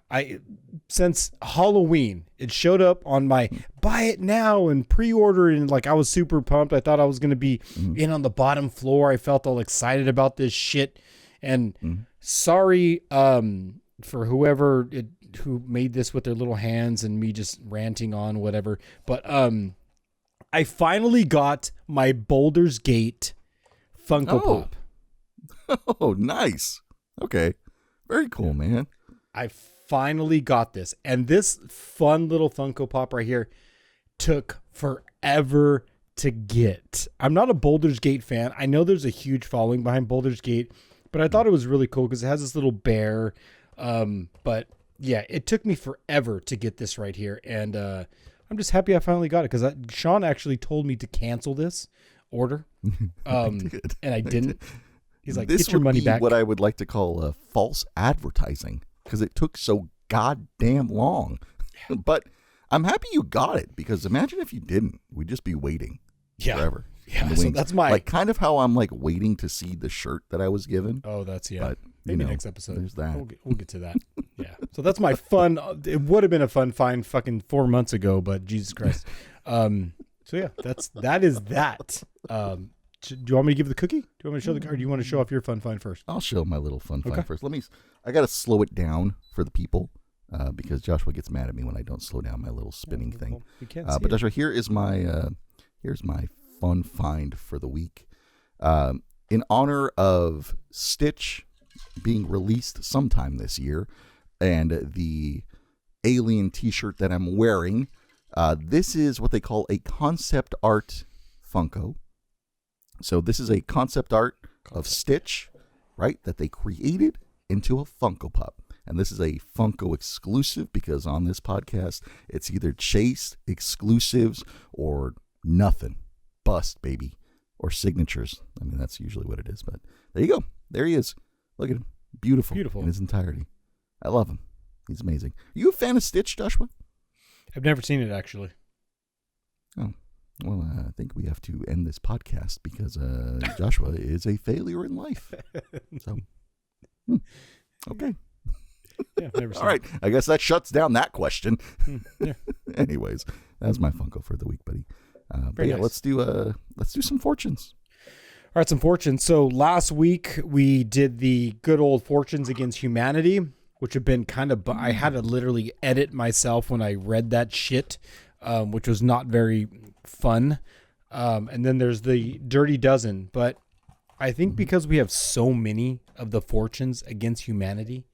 since Halloween. It showed up on my buy it now and pre-order, and like I was super pumped. I thought I was going to be in on the bottom floor. I felt all excited about this shit. And sorry for whoever who made this with their little hands and me just ranting on whatever. But I finally got my Baldur's Gate Funko Pop. Oh, nice. Okay. Very cool, man. I finally got this. And this fun little Funko Pop right here took forever to get. I'm not a Baldur's Gate fan. I know there's a huge following behind Baldur's Gate, but I thought it was really cool because it has this little bear. But yeah, it took me forever to get this right here. And I'm just happy I finally got it because Sean actually told me to cancel this order. And I didn't. He's like, this get your money back. What I would like to call false advertising, because it took so goddamn long. But I'm happy you got it, because imagine if you didn't. We'd just be waiting forever. Yeah, so that's my... Like, kind of how I'm, like, waiting to see the shirt that I was given. Oh, that's, yeah. But, maybe next episode. There's that. We'll get to that. Yeah. So that's my fun... It would have been a fun find fucking 4 months ago, but Jesus Christ. So, yeah, that is that. Do you want me to give the cookie? Do you want me to show or do you want to show off your fun find first? I'll show my little fun find first. I got to slow it down for the people because Joshua gets mad at me when I don't slow down my little spinning thing. Well, we can't but Joshua, here's my fun find for the week. In honor of Stitch being released sometime this year and the Alien t-shirt that I'm wearing, this is what they call a concept art Funko. So this is a concept art of Stitch, right, that they created into a Funko Pop. And this is a Funko exclusive because on this podcast, it's either chase exclusives or nothing. Bust, baby. Or signatures. I mean, that's usually what it is. But there you go. There he is. Look at him. Beautiful. In his entirety. I love him. He's amazing. Are you a fan of Stitch, Joshua? I've never seen it, actually. Oh. Well, I think we have to end this podcast because Joshua is a failure in life. So, okay. Yeah, I've never seen All right. I guess that shuts down that question. Yeah. Anyways, that's my Funko for the week, buddy. But yeah, nice. let's do some fortunes. All right, some fortunes. So last week we did the good old fortunes against humanity, which have been kind of, I had to literally edit myself when I read that shit, which was not very fun. And then there's the Dirty Dozen, but I think because we have so many of the fortunes against humanity,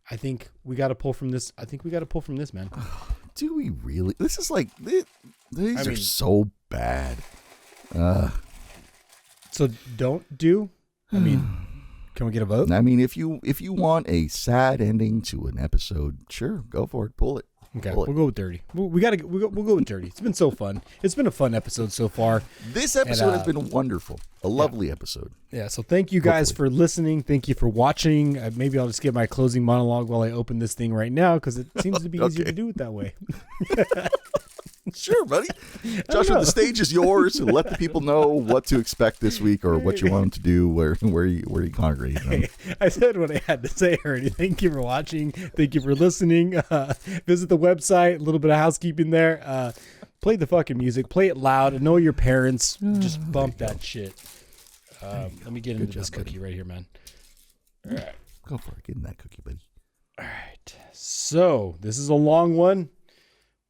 I think we got to pull from this. Man. Do we really? This is like these are so bad. So don't do. I mean, can we get a vote? I mean, if you want a sad ending to an episode, sure, go for it. Pull it. Okay, we'll go with dirty. We'll go with dirty. It's been so fun. It's been a fun episode so far. This episode has been wonderful. A lovely episode. Yeah. So thank you guys for listening. Thank you for watching. Maybe I'll just give my closing monologue while I open this thing right now because it seems to be easier to do it that way. Sure, buddy. Joshua, the stage is yours. Let the people know what to expect this week or what you want them to do, where you congregate. Hey, I said what I had to say already. Thank you for watching. Thank you for listening. Visit the website. A little bit of housekeeping there. Play the fucking music. Play it loud. And know your parents. Just bump that shit. Let me get into this cookie right here, man. All right. Go for it. Get in that cookie, buddy. All right. So this is a long one.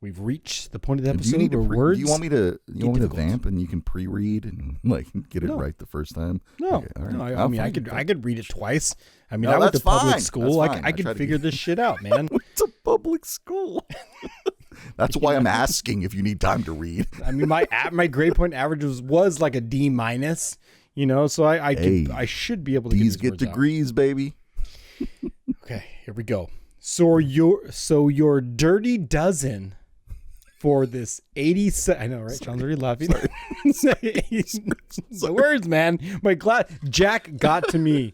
We've reached the point of the episode where words. Do you want me to vamp and you can pre-read and like get it right the first time? No, okay, all right. No. I mean, I could read it twice. I mean, no, I went to public fine. school. I could figure this shit out, man. It's a public school. That's why I'm asking if you need time to read. I mean, my grade point average was like a D minus. You know, so I should be able to. These get degrees, baby. Okay, here we go. So your dirty dozen. For this 87, I know, right? Sean's already laughing. The words, man. My glass, Jack got to me.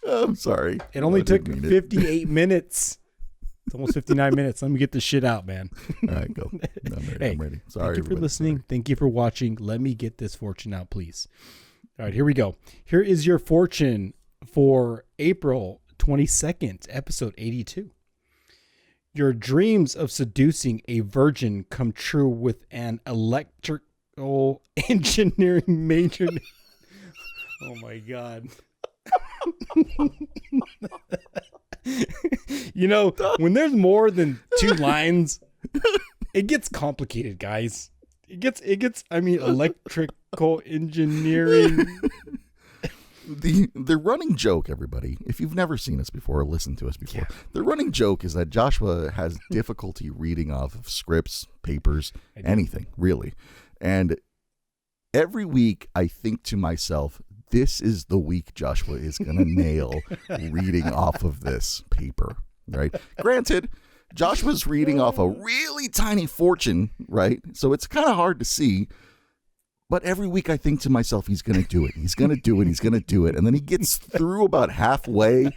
I'm sorry. It only took 58 minutes. It's almost 59 minutes. Let me get this shit out, man. All right, go. I'm ready. Sorry, thank you for listening. Sorry. Thank you for watching. Let me get this fortune out, please. All right, here we go. Here is your fortune for April 22nd, episode 82. Your dreams of seducing a virgin come true with an electrical engineering major. Oh my God. You know, when there's more than 2 lines, it gets complicated, guys. It gets, I mean, electrical engineering. The running joke, everybody, if you've never seen us before or listened to us before, the running joke is that Joshua has difficulty reading off of scripts, papers, anything, really. And every week I think to myself, this is the week Joshua is going to nail reading off of this paper, right? Granted, Joshua's reading off a really tiny fortune, right? So it's kind of hard to see. But every week I think to myself, he's going to do it. He's going to do it. He's going to do it. And then he gets through about halfway,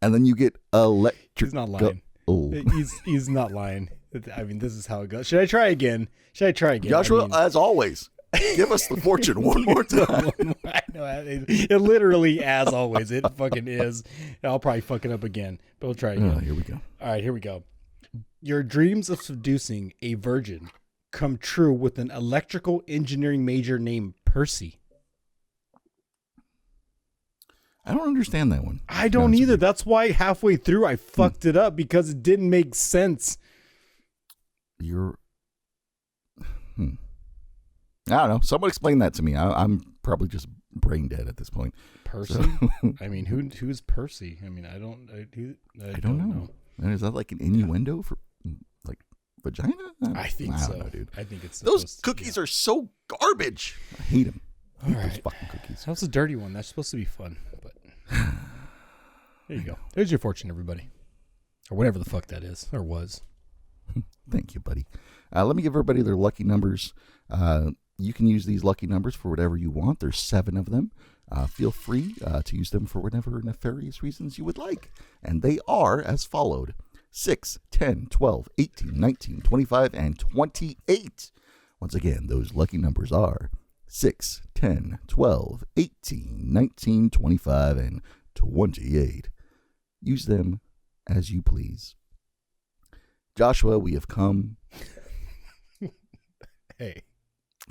and then you get electric. He's not lying. He's not lying. I mean, this is how it goes. Should I try again? Joshua, as always, give us the fortune one more time. I know, it literally, as always, it fucking is. I'll probably fuck it up again, but we'll try again. Here we go. All right, here we go. Your dreams of seducing a virgin come true with an electrical engineering major named Percy. I don't understand that one. I don't either. That's why halfway through I fucked it up because it didn't make sense. I don't know. Someone explain that to me. I'm probably just brain dead at this point. Percy? So. I mean, who's Percy? I mean, I don't know. And is that like an innuendo for like vagina? I think so. I don't know, dude. I think it's those cookies are so garbage. I hate them. All right. Those fucking cookies. That was a dirty one. That's supposed to be fun, but there you go. There's your fortune, everybody, or whatever the fuck that is or was. Thank you, buddy. Let me give everybody their lucky numbers. You can use these lucky numbers for whatever you want. There's 7 of them. Feel free to use them for whatever nefarious reasons you would like. And they are as followed: 6, 10, 12, 18, 19, 25, and 28. Once again, those lucky numbers are 6, 10, 12, 18, 19, 25, and 28. Use them as you please. Joshua, we have come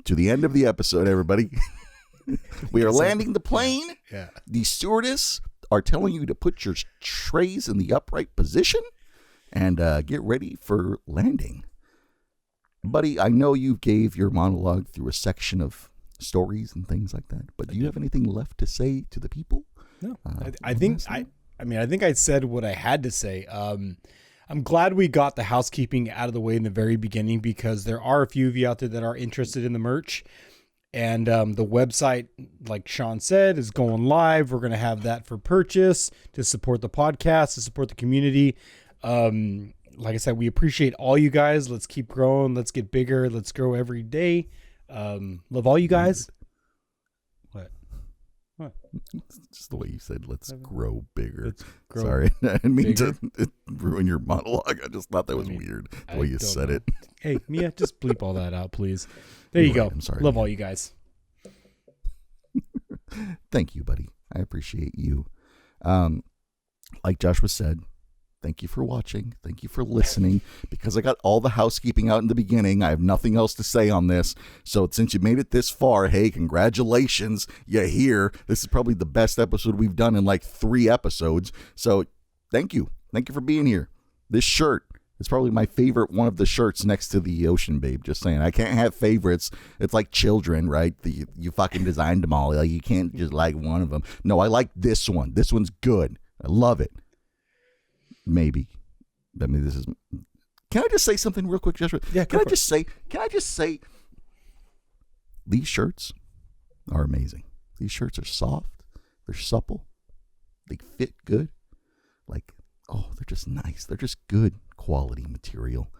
to the end of the episode, everybody. We are landing the plane. Yeah. The stewardess are telling you to put your trays in the upright position and get ready for landing. Buddy, I know you gave your monologue through a section of stories and things like that, but do you have anything left to say to the people? No. I think I said what I had to say. I'm glad we got the housekeeping out of the way in the very beginning because there are a few of you out there that are interested in the merch. And the website, like Sean said, is going live. We're going to have that for purchase to support the podcast, to support the community. Like I said, we appreciate all you guys. Let's keep growing. Let's get bigger. Let's grow every day. Love all you guys. What? Just the way you said, let's grow bigger. Let's grow Sorry, I didn't mean bigger. to ruin your monologue. I just thought that was weird, the way you said it. Hey, Mia, just bleep all that out, please. There you go. I'm sorry. Love all you guys. Thank you, buddy. I appreciate you. Like Joshua said, thank you for watching. Thank you for listening. Because I got all the housekeeping out in the beginning, I have nothing else to say on this. So since you made it this far, hey, congratulations. You're here. This is probably the best episode we've done in like 3 episodes. So thank you. Thank you for being here. This shirt is probably my favorite one of the shirts next to the Ocean Babe. Just saying. I can't have favorites. It's like children, right? You fucking designed them all. Like, you can't just like one of them. No, I like this one. This one's good. I love it. Maybe. I mean, this is... Can I just say something real quick, Joshua? Yeah, Can I just say these shirts are amazing. These shirts are soft. They're supple. They fit good. Like, oh, they're just nice. They're just good quality material.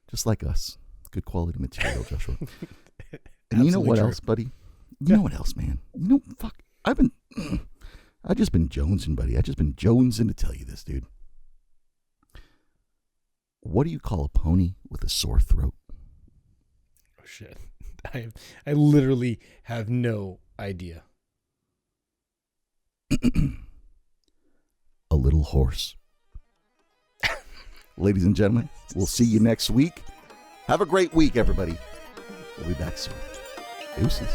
Just like us. Good quality material, Joshua. And you know what else, buddy? You know what else, man? You know, fuck. I've just been jonesing, buddy. I've just been jonesing to tell you this, dude. What do you call a pony with a sore throat? Oh, shit. I literally have no idea. A little horse. Ladies and gentlemen, we'll see you next week. Have a great week, everybody. We'll be back soon. Deuces.